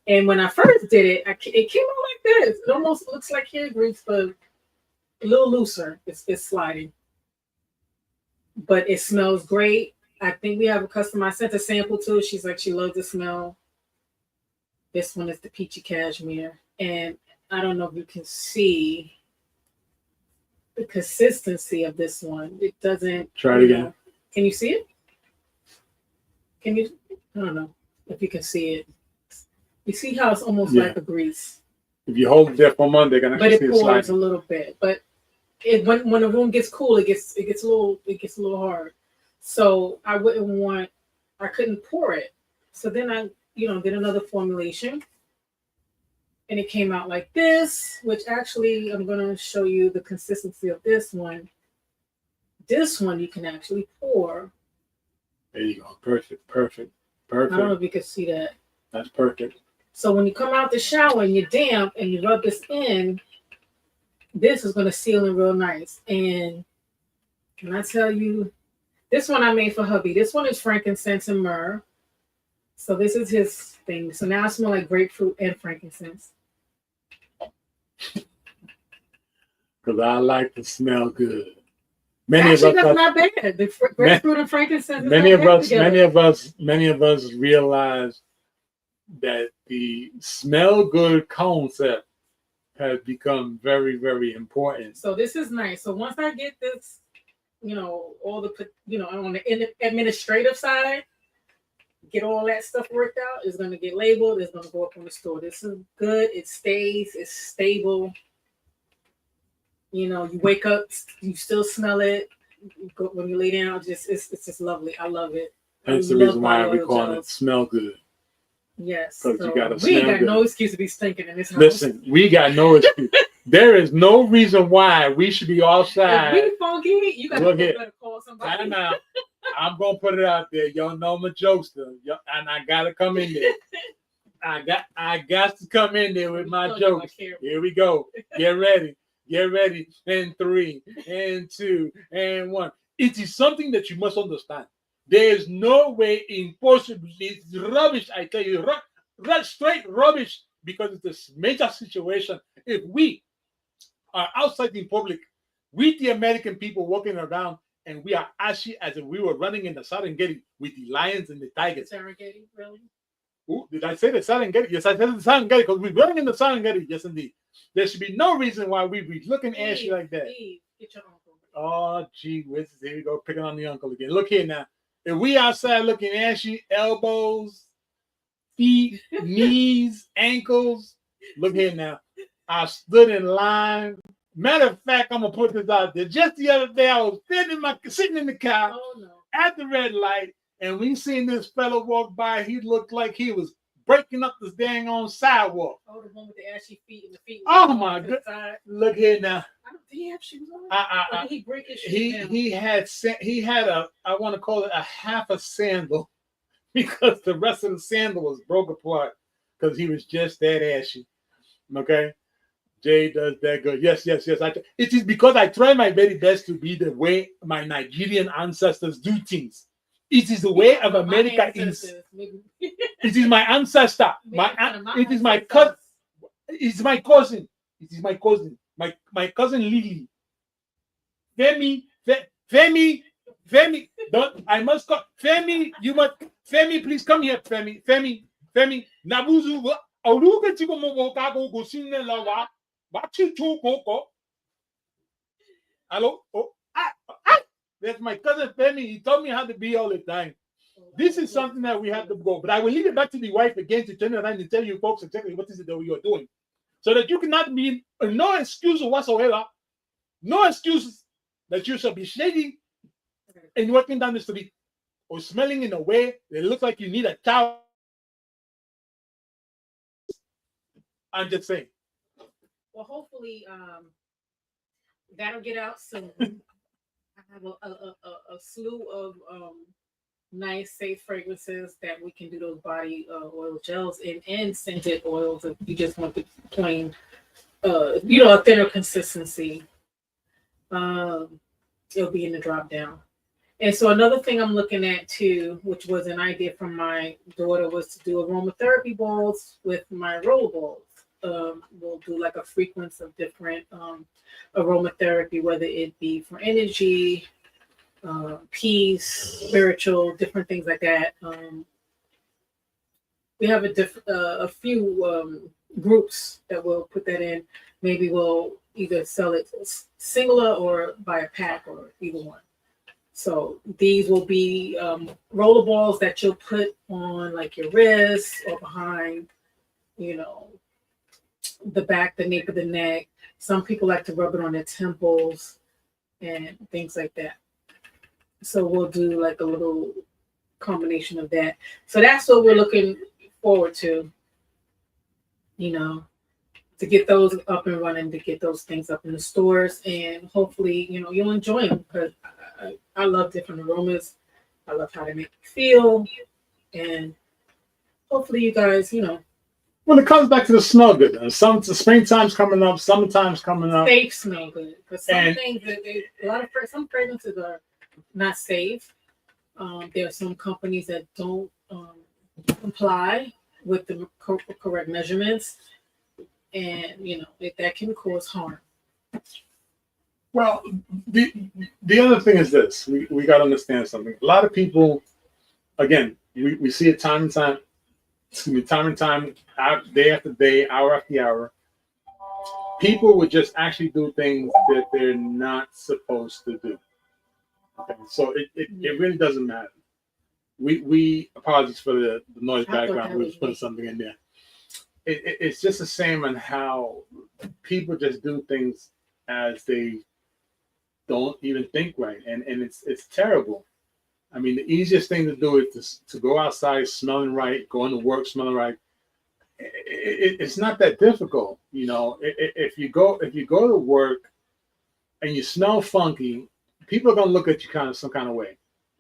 and when I first did it, it came out like this. It almost looks like hair grease, but a little looser. It's sliding, but it smells great. I think we have a customer. I sent a sample to. She's like, she loves the smell. This one is the peachy cashmere, and I don't know if you can see the consistency of this one. It doesn't. Try it again. Can you see it? Can you? I don't know if you can see it. You see how it's almost like a grease, If you hold it there for a month, they're gonna but see it it pours slide. a little bit. But when the room gets cool, it gets a little hard. So I couldn't pour it. So then I did another formulation, and it came out like this, which actually I'm going to show you the consistency of this one. This one you can actually pour. There you go. Perfect. I don't know if you can see that. That's perfect. So when you come out the shower and you're damp and you rub this in, this is going to seal in real nice. And can I tell you, this one I made for hubby. This one is frankincense and myrrh. So this is his thing. So now I smell like grapefruit and frankincense. Because I like to smell good. Actually, that's not bad. The grapefruit and frankincense. Many of us realize that the smell good concept has become very, very important. So this is nice. So once I get this, all the, on the administrative side, get all that stuff worked out, it's going to get labeled. It's going to go up on the store. This is good. It stays. It's stable. You wake up, you still smell it. When you lay down, it's just lovely. I love it. That's the reason why we call it smell good. Yes. Because you got to smell good. We ain't got no excuse to be stinking in this house. Listen, we got no excuse. There is no reason why we should be outside. If we funky, you got to call somebody. Time out. I'm gonna put it out there. Y'all know I'm a jokester, and I gotta come in there. I got to come in there with my jokes. Here we go. Get ready. Get ready. And 3, and 2, and 1. It is something that you must understand. There is no way impossible. It's rubbish, I tell you. Straight rubbish, because it's a major situation. If we are outside in public with the American people walking around and we are ashy as if we were running in the Serengeti with the lions and the tigers. Serengeti, really? Ooh, did I say the Serengeti? Yes, I said the Serengeti because we're running in the Serengeti. Yes, indeed. There should be no reason why we be looking ashy like that. Get your uncle. Oh, gee whiz. Here we go, picking on the uncle again. Look here now. If we outside looking ashy, elbows, feet, knees, ankles, look here now. I stood in line. Matter of fact, I'm gonna put this out there. Just the other day, I was sitting in the car at the red light, and we seen this fellow walk by. He looked like he was breaking up this dang on sidewalk. Oh, the one with the ashy feet and the feet. Oh my god! Look here now. I don't think he have shoes on. Or did he break his shoes down? He had a, I want to call it a half a sandal, because the rest of the sandal was broke apart because he was just that ashy. Okay. Jay does that good. Yes. It is because I try my very best to be the way my Nigerian ancestors do things. It is the way of America is. It is my ancestor. It is my cousin. It's my cousin. It is my cousin. My cousin Lily. Femi. Don't. I must call Femi. You must. Femi, please come here. Femi. Nabuzu. Oruga chiko mo go go sinne lawa. Hello? Oh, that's my cousin Femi. He told me how to be all the time. This is something that we have to go. But I will leave it back to the wife again to turn around and tell you folks exactly what is it that we are doing. So that you cannot be no excuse whatsoever. No excuses that you shall be shady and walking down the street or smelling in a way that looks like you need a towel. I'm just saying. Well, hopefully, that'll get out soon. I have a slew of nice, safe fragrances that we can do those body oil gels in, and scented oils if you just want the plain, a thinner consistency. It'll be in the drop down. And so another thing I'm looking at too, which was an idea from my daughter, was to do aromatherapy balls with my roll balls. We'll do like a frequency of different aromatherapy, whether it be for energy, peace, spiritual, different things like that. We have a few groups that will put that in. Maybe we'll either sell it singular or buy a pack or either one. So these will be roller balls that you'll put on like your wrist or behind, the back, the nape of the neck. Some people like to rub it on their temples and things like that. So we'll do like a little combination of that. So that's what we're looking forward to, to get those up and running, to get those things up in the stores. And hopefully, you'll enjoy them, because I love different aromas. I love how they make you feel. And hopefully you guys, When it comes back to the smell good, and the springtime's coming up, summertime's coming up. They smell good, because some things some fragrances are not safe. There are some companies that don't comply with the correct measurements, and that can cause harm. Well, the other thing is this: we got to understand something. A lot of people, again, we see it time and time. Time and time, day after day, hour after hour, people would just actually do things that they're not supposed to do. Okay, so it really doesn't matter. We apologize for the noise background. We're just putting something in there. It's just the same on how people just do things as they don't even think right, and it's terrible. I mean, the easiest thing to do is to go outside smelling right, going to work smelling right. It's not that difficult, If you go to work and you smell funky, people are gonna look at you some kind of way.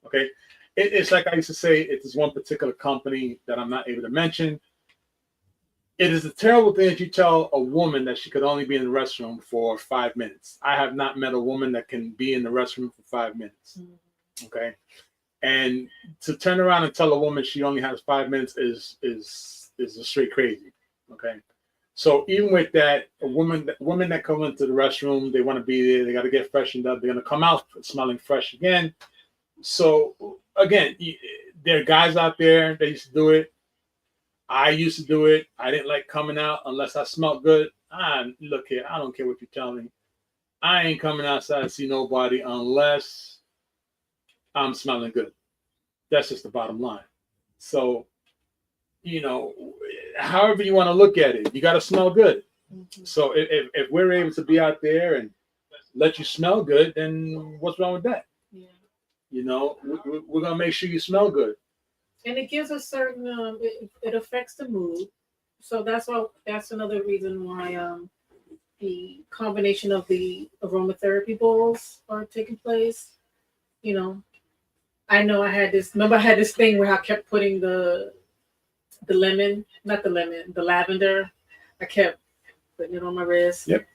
Okay, it's like I used to say. It's this one particular company that I'm not able to mention. It is a terrible thing that you tell a woman that she could only be in the restroom for 5 minutes. I have not met a woman that can be in the restroom for 5 minutes. Okay. And to turn around and tell a woman she only has 5 minutes is a straight crazy. Okay. So even with that, women that come into the restroom, they want to be there. They got to get freshened up. They're going to come out smelling fresh again. So again, there are guys out there that used to do it. I used to do it. I didn't like coming out unless I smelled good. Look here, I don't care what you tell me. I ain't coming outside to see nobody unless I'm smelling good. That's just the bottom line. So, however you want to look at it, you got to smell good. So if we're able to be out there and let you smell good, then what's wrong with that? Yeah. We're going to make sure you smell good. And it gives a certain, it affects the mood. So that's another reason why the combination of the aromatherapy bowls are taking place. I know I had this thing where I kept putting the lavender. I kept putting it on my wrist. Yep.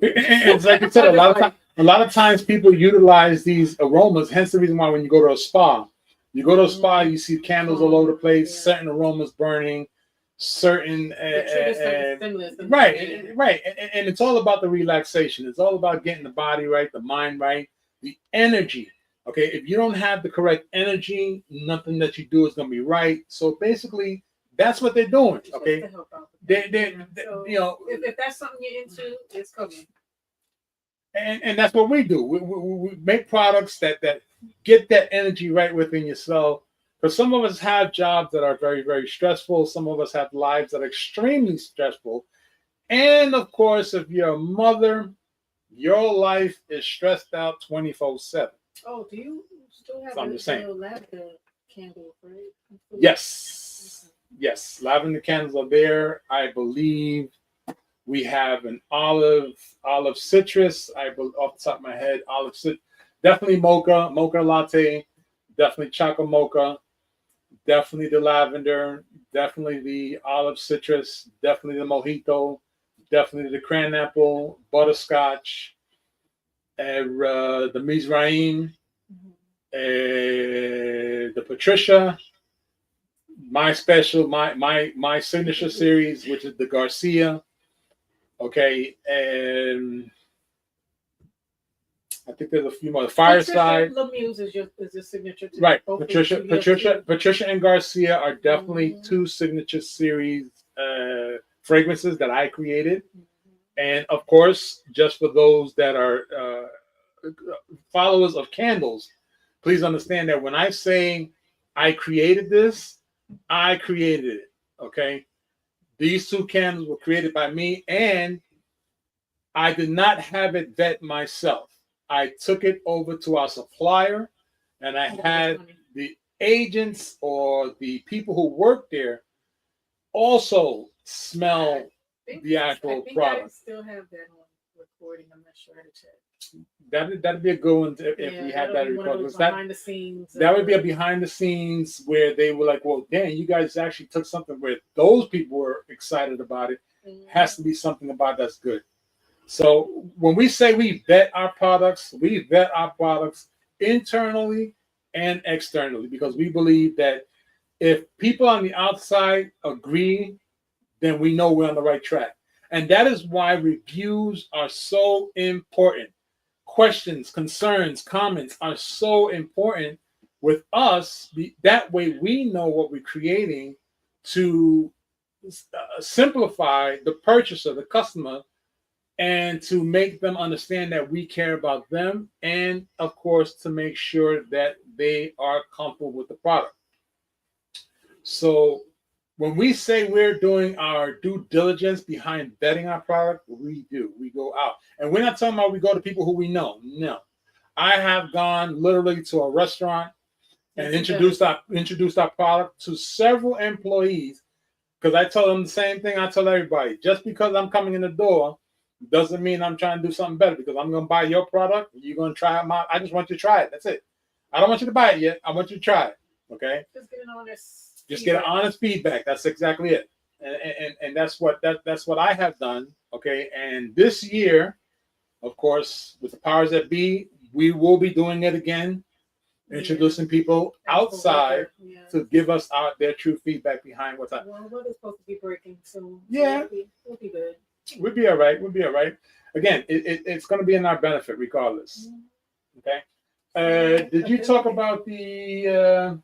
It's like I said, a lot of times people utilize these aromas. Hence the reason why when you go to a spa, you see candles all over the place, certain aromas burning, certain right. And it's all about the relaxation. It's all about getting the body right, the mind right, the energy. Okay, if you don't have the correct energy, nothing that you do is going to be right. So basically, that's what they're doing. Okay, if that's something you're into, it's coming. And that's what we do. We make products that get that energy right within yourself. Because some of us have jobs that are very, very stressful. Some of us have lives that are extremely stressful. And of course, if you're a mother, your life is stressed out 24/7. Oh, do you still have the lavender candle, right? Yes. Yes. Lavender candles are there. I believe we have an olive citrus. Off the top of my head, olive citrus. Definitely mocha latte. Definitely chocolate mocha. Definitely the lavender. Definitely the olive citrus. Definitely the mojito. Definitely the cran apple, butterscotch, the Mizraim, the Patricia. My special, my signature series, which is the Garcia. Okay, and I think there's a few more. The Fireside. Lemuse is your signature too. Right, Patricia and Garcia are definitely two signature series fragrances that I created, and of course, just for those that are followers of candles, please understand that when I say I created this, I created it. Okay. These two candles were created by me, and I did not have it vet myself. I took it over to our supplier, and I had the agents or the people who work there also smell the actual product. I still have that on recording. I'm not sure how to check. That'd be a good one if we had that recorded. Behind the scenes. That would be a behind the scenes where they were like, well, dang, you guys actually took something where those people were excited about it. Has to be something about that's good. So when we say we vet our products internally and externally, because we believe that if people on the outside agree, then we know we're on the right track. And that is why reviews are so important. Questions, concerns, comments are so important with us. That way we know what we're creating to simplify the purchaser, the customer, and to make them understand that we care about them, and of course to make sure that they are comfortable with the product. So when we say we're doing our due diligence behind vetting our product, we do. We go out. And we're not talking about we go to people who we know. No. I have gone literally to a restaurant and introduced our product to several employees, because I tell them the same thing I tell everybody. Just because I'm coming in the door doesn't mean I'm trying to do something better, because I'm going to buy your product. You're going to try it. I just want you to try it. That's it. I don't want you to buy it yet. I want you to try it. Okay? Just getting on this Just get an honest feedback. That's exactly it. And that's what I have done. Okay. And this year, of course, with the powers that be, we will be doing it again, introducing people outside to give us their true feedback behind what's happening. Well, weather's supposed to be breaking soon. Yeah. We'll be good. We'll be all right. We'll be all right. Again, it's going to be in our benefit regardless. Okay. Did you talk about the?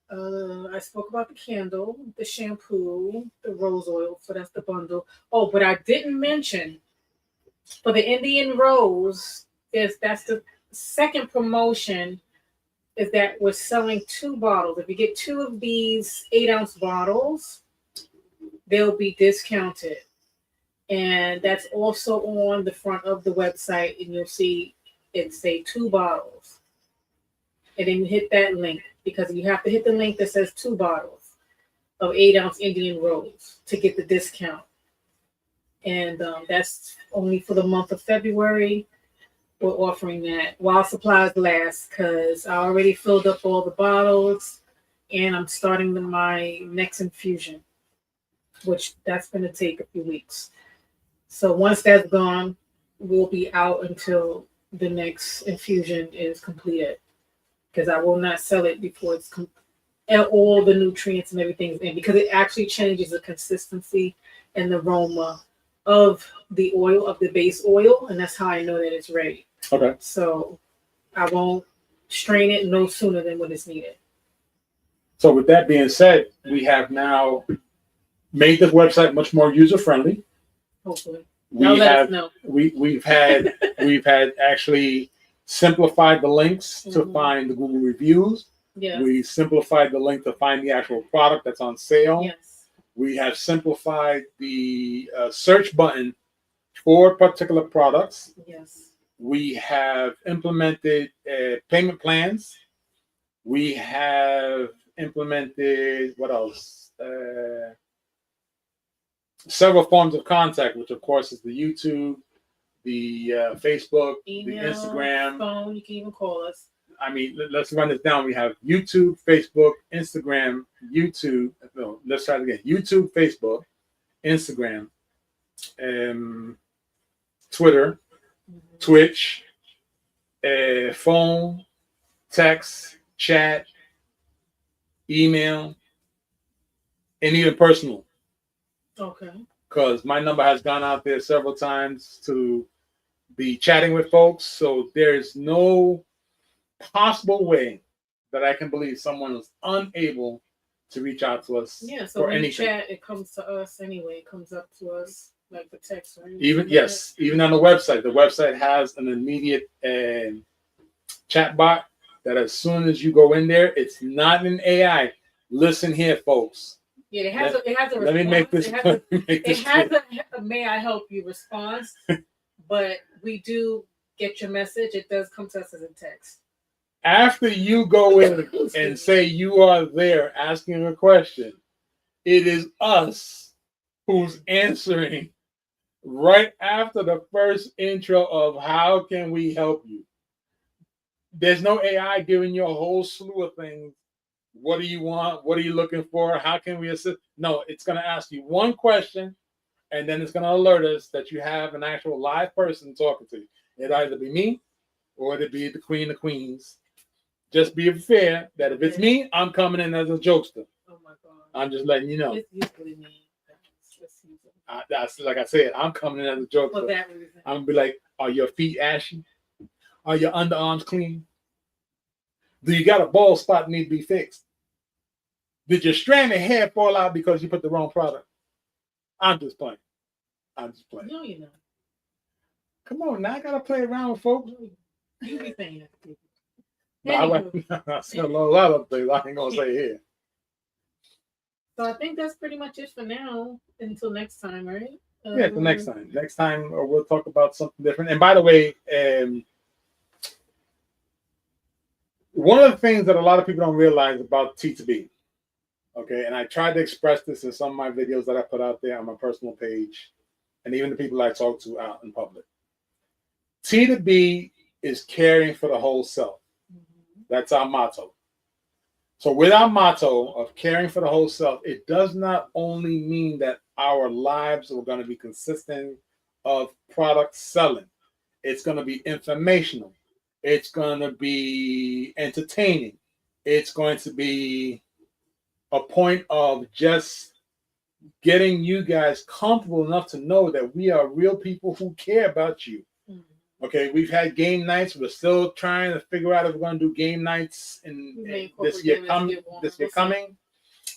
I spoke about the candle, the shampoo, the rose oil. So that's the bundle. Oh, but I didn't mention for the Indian Rose. That's the second promotion. Is that we're selling 2 bottles. If you get 2 of these 8-ounce bottles, they'll be discounted. And that's also on the front of the website, and you'll see it say 2 bottles. And then you hit that link, because you have to hit the link that says 2 bottles of 8-ounce Indian Rose to get the discount. And that's only for the month of February. We're offering that while supplies last, because I already filled up all the bottles and I'm starting my next infusion, which that's going to take a few weeks. So once that's gone, we'll be out until the next infusion is completed, because I will not sell it before it's all the nutrients and everything's in, because it actually changes the consistency and the aroma of the oil, of the base oil, and that's how I know that it's ready. Okay. So I won't strain it no sooner than when it's needed. So with that being said, we have now made the website much more user friendly. Hopefully, We've had actually simplified the links to find the Google reviews. Yeah. We simplified the link to find the actual product that's on sale. Yes. We have simplified the search button for particular products. Yes. We have implemented payment plans. We have implemented, what else? Several forms of contact, which of course is the YouTube, the Facebook, email, the Instagram, phone. You can even call us. I mean, let's run this down. We have YouTube, Facebook, Instagram, YouTube. No, let's try it again. YouTube, Facebook, Instagram, Twitter, Twitch, phone, text, chat, email, and even personal. Okay. Because my number has gone out there several times to be chatting with folks. So there's no possible way that I can believe someone is unable to reach out to us. Yeah, so for when anything. you chat, it comes to us anyway. It comes up to us like the text, right? Even on the website has an immediate chat bot that as soon as you go in there, it's not an AI. Listen here, folks. Yeah, it has a response. Let me make this. It has a may I help you response, but we do get your message. It does come to us as a text. After you go in and say you are there asking a question, it is us who's answering right after the first intro of how can we help you. There's no AI giving you a whole slew of things. What do you want? What are you looking for? How can we assist? No, it's going to ask you one question, and then it's going to alert us that you have an actual live person talking to you. It'd either be me or it'd be the Queen of Queens. Just be fair that if it's me, I'm coming in as a jokester. Oh my God. I'm just letting you know. It's usually me. That's like I said, I'm coming in as a jokester. For that reason. I'm going to be like, are your feet ashy? Are your underarms clean? Do you got a bald spot need to be fixed? Did your stranded hair fall out because you put the wrong product? I'm just playing. No, you're not. Come on, now I gotta play around with folks. You be saying that. I said a lot of things I ain't gonna say here. So I think that's pretty much it for now. Until next time, right? Yeah, the next time. Next time we'll talk about something different. And by the way, one of the things that a lot of people don't realize about T2B, okay, and I tried to express this in some of my videos that I put out there on my personal page, and even the people I talk to out in public. T2B is caring for the whole self. That's our motto. So with our motto of caring for the whole self, it does not only mean that our lives are going to be consistent of product selling. It's going to be informational. It's going to be entertaining. It's going to be a point of just getting you guys comfortable enough to know that we are real people who care about you. Okay, we've had game nights. We're still trying to figure out if we're going to do game nights in this year coming.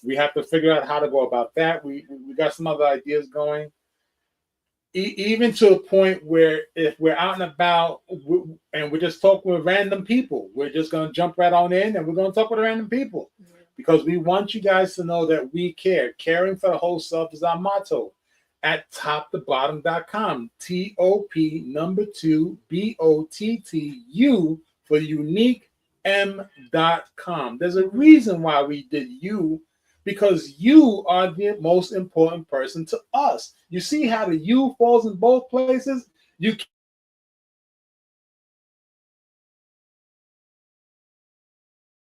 We have to figure out how to go about that. We got some other ideas going. Even to a point where if we're out and about and we're just talking with random people, we're just going to jump right on in and we're going to talk with random people because we want you guys to know that we care. Caring for the whole self is our motto at toptobottom.com. TOP 2 BOTTU for unique M.com. There's a reason why we did you. Because you are the most important person to us. You see how the you falls in both places? You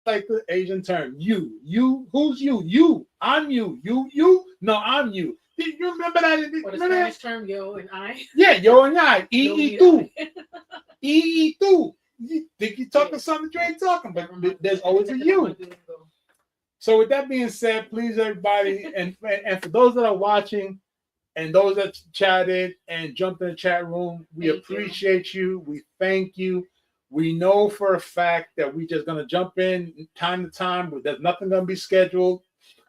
like the Asian term, you. Who's you? You. I'm you. You. No, I'm you. You remember that? Or the Spanish term, yo and I. Yeah, yo and I. tú. Tú. You think you're talking something you ain't talking, but there's always a you. So with that being said, please everybody, and for those that are watching and those that chatted and jumped in the chat room, we appreciate you. We thank you. We know for a fact that we're just going to jump in time to time. There's nothing going to be scheduled.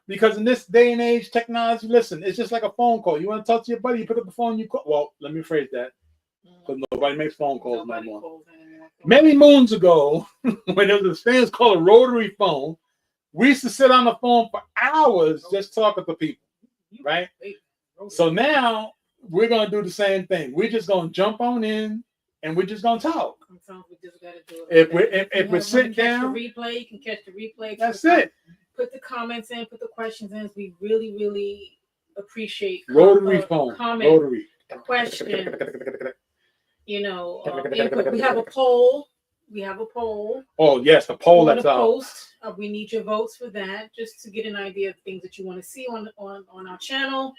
Because in this day and age, technology, listen, it's just like a phone call. You want to talk to your buddy, you pick up the phone, you call. Well, let me phrase that. Because nobody makes phone calls no more. Many moons ago, when there was thing called a rotary phone, we used to sit on the phone for hours just talking to people, right? So now we're going to do the same thing. We're just going to jump on in and we're just going to talk. Sometimes we just got to do it. If we're sitting down, the replay, you can catch the replay. That's it. Put the comments in, put the questions in. We really, really appreciate rotary phone, comments, rotary questions. Input. We have a poll. Oh yes, the poll that's out. Post. We need your votes for that, just to get an idea of things that you want to see on our channel.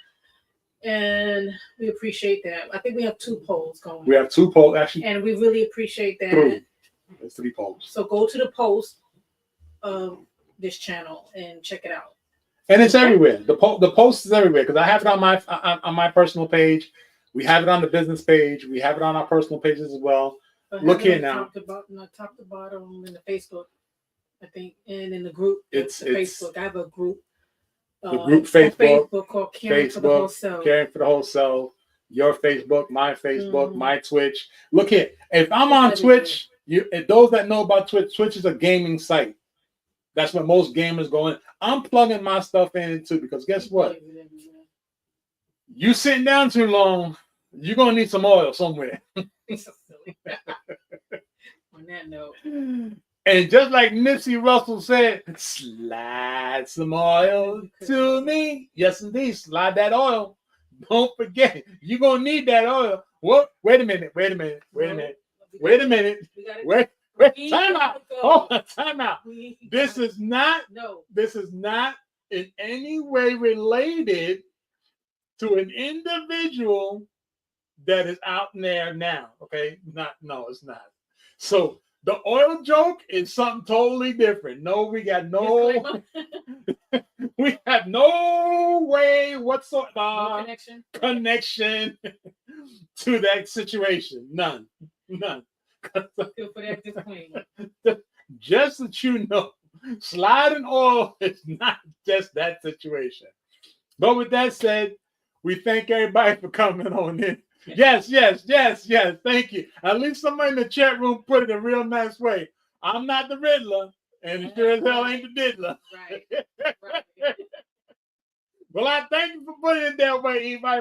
And we appreciate that. I think we have 2 polls going. We have 2 polls actually, and we really appreciate that. 3. There's 3 polls. So go to the post of this channel and check it out. And it's everywhere. The post is everywhere because I have it on my personal page. We have it on the business page. We have it on our personal pages as well. Look here now. Top to bottom in the Facebook, I think, and in the group. It's Facebook. I have a group. The group Facebook called Caring for the Whole Self. Caring for the Whole Self. Your Facebook, my Twitch. Look here. If I'm on Twitch, those that know about Twitch is a gaming site. That's what most gamers go in. I'm plugging my stuff in too because guess what? You sitting down too long, you're gonna need some oil somewhere. On that note. And just like Nipsey Russell said, slide some oil to me. Yes, indeed. Slide that oil. Don't forget. You're going to need that oil. What? Wait a minute. Time out. Oh, time out. This is not in any way related to an individual that is out there now. Okay? It's not. So the oil joke is something totally different. No, we have no way whatsoever connection to that situation. None. Just that you know, sliding oil is not just that situation. But with that said, we thank everybody for coming on in. Yes. Thank you. At least somebody in the chat room put it a real nice way. I'm not the Riddler, and sure as hell ain't the Diddler. Right. Well, I thank you for putting it that way, Eve. I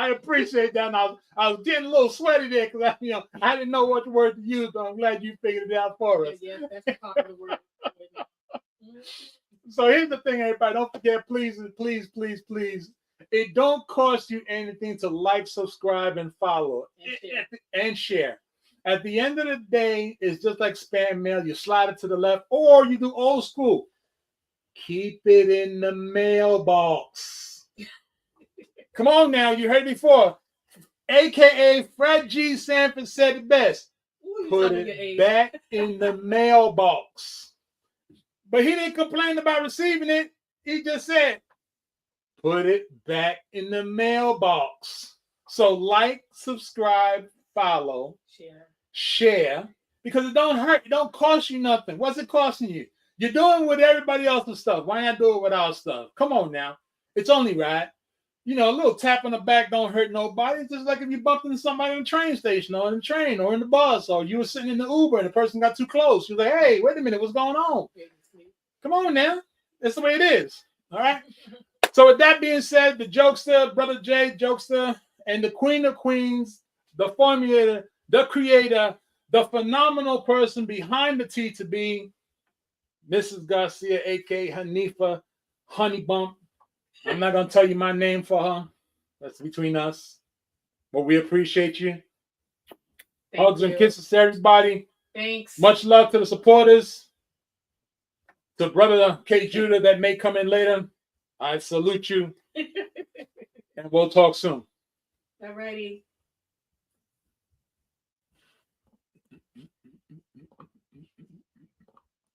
appreciate that. And I was getting a little sweaty there because I didn't know what word to use, but I'm glad you figured it out for us. Yeah, that's a popular word. So here's the thing, everybody. Don't forget, please. It don't cost you anything to like, subscribe, and follow, and share. At the end of the day, it's just like spam mail. You slide it to the left, or you do old school. keep it in the mailbox. Come on now, you heard it before. AKA Fred G. Sanford said it best. Ooh, you Put telling your it age. back in the mailbox. But he didn't complain about receiving it. He just said, put it back in the mailbox. So like, subscribe, follow, share, because it don't hurt. It don't cost you nothing. What's it costing you? You're doing with everybody else's stuff. Why not do it with our stuff? Come on now. It's only right. You know, a little tap on the back don't hurt nobody. It's just like if you bumped into somebody in the train station or in the train or in the bus, or you were sitting in the Uber and the person got too close. You're like, hey, wait a minute, what's going on? Come on now. That's the way it is. All right. So with that being said, the jokester, Brother Jay, jokester, and the Queen of Queens, the formulator, the creator, the phenomenal person behind the T to be, Mrs. Garcia, aka Hanifa Honey Bump. I'm not going to tell you my name for her. That's between us. But we appreciate you. Hugs and kisses to everybody. Thanks. Much love to the supporters. To Brother K. Judah that may come in later. I salute you. And we'll talk soon. Alrighty.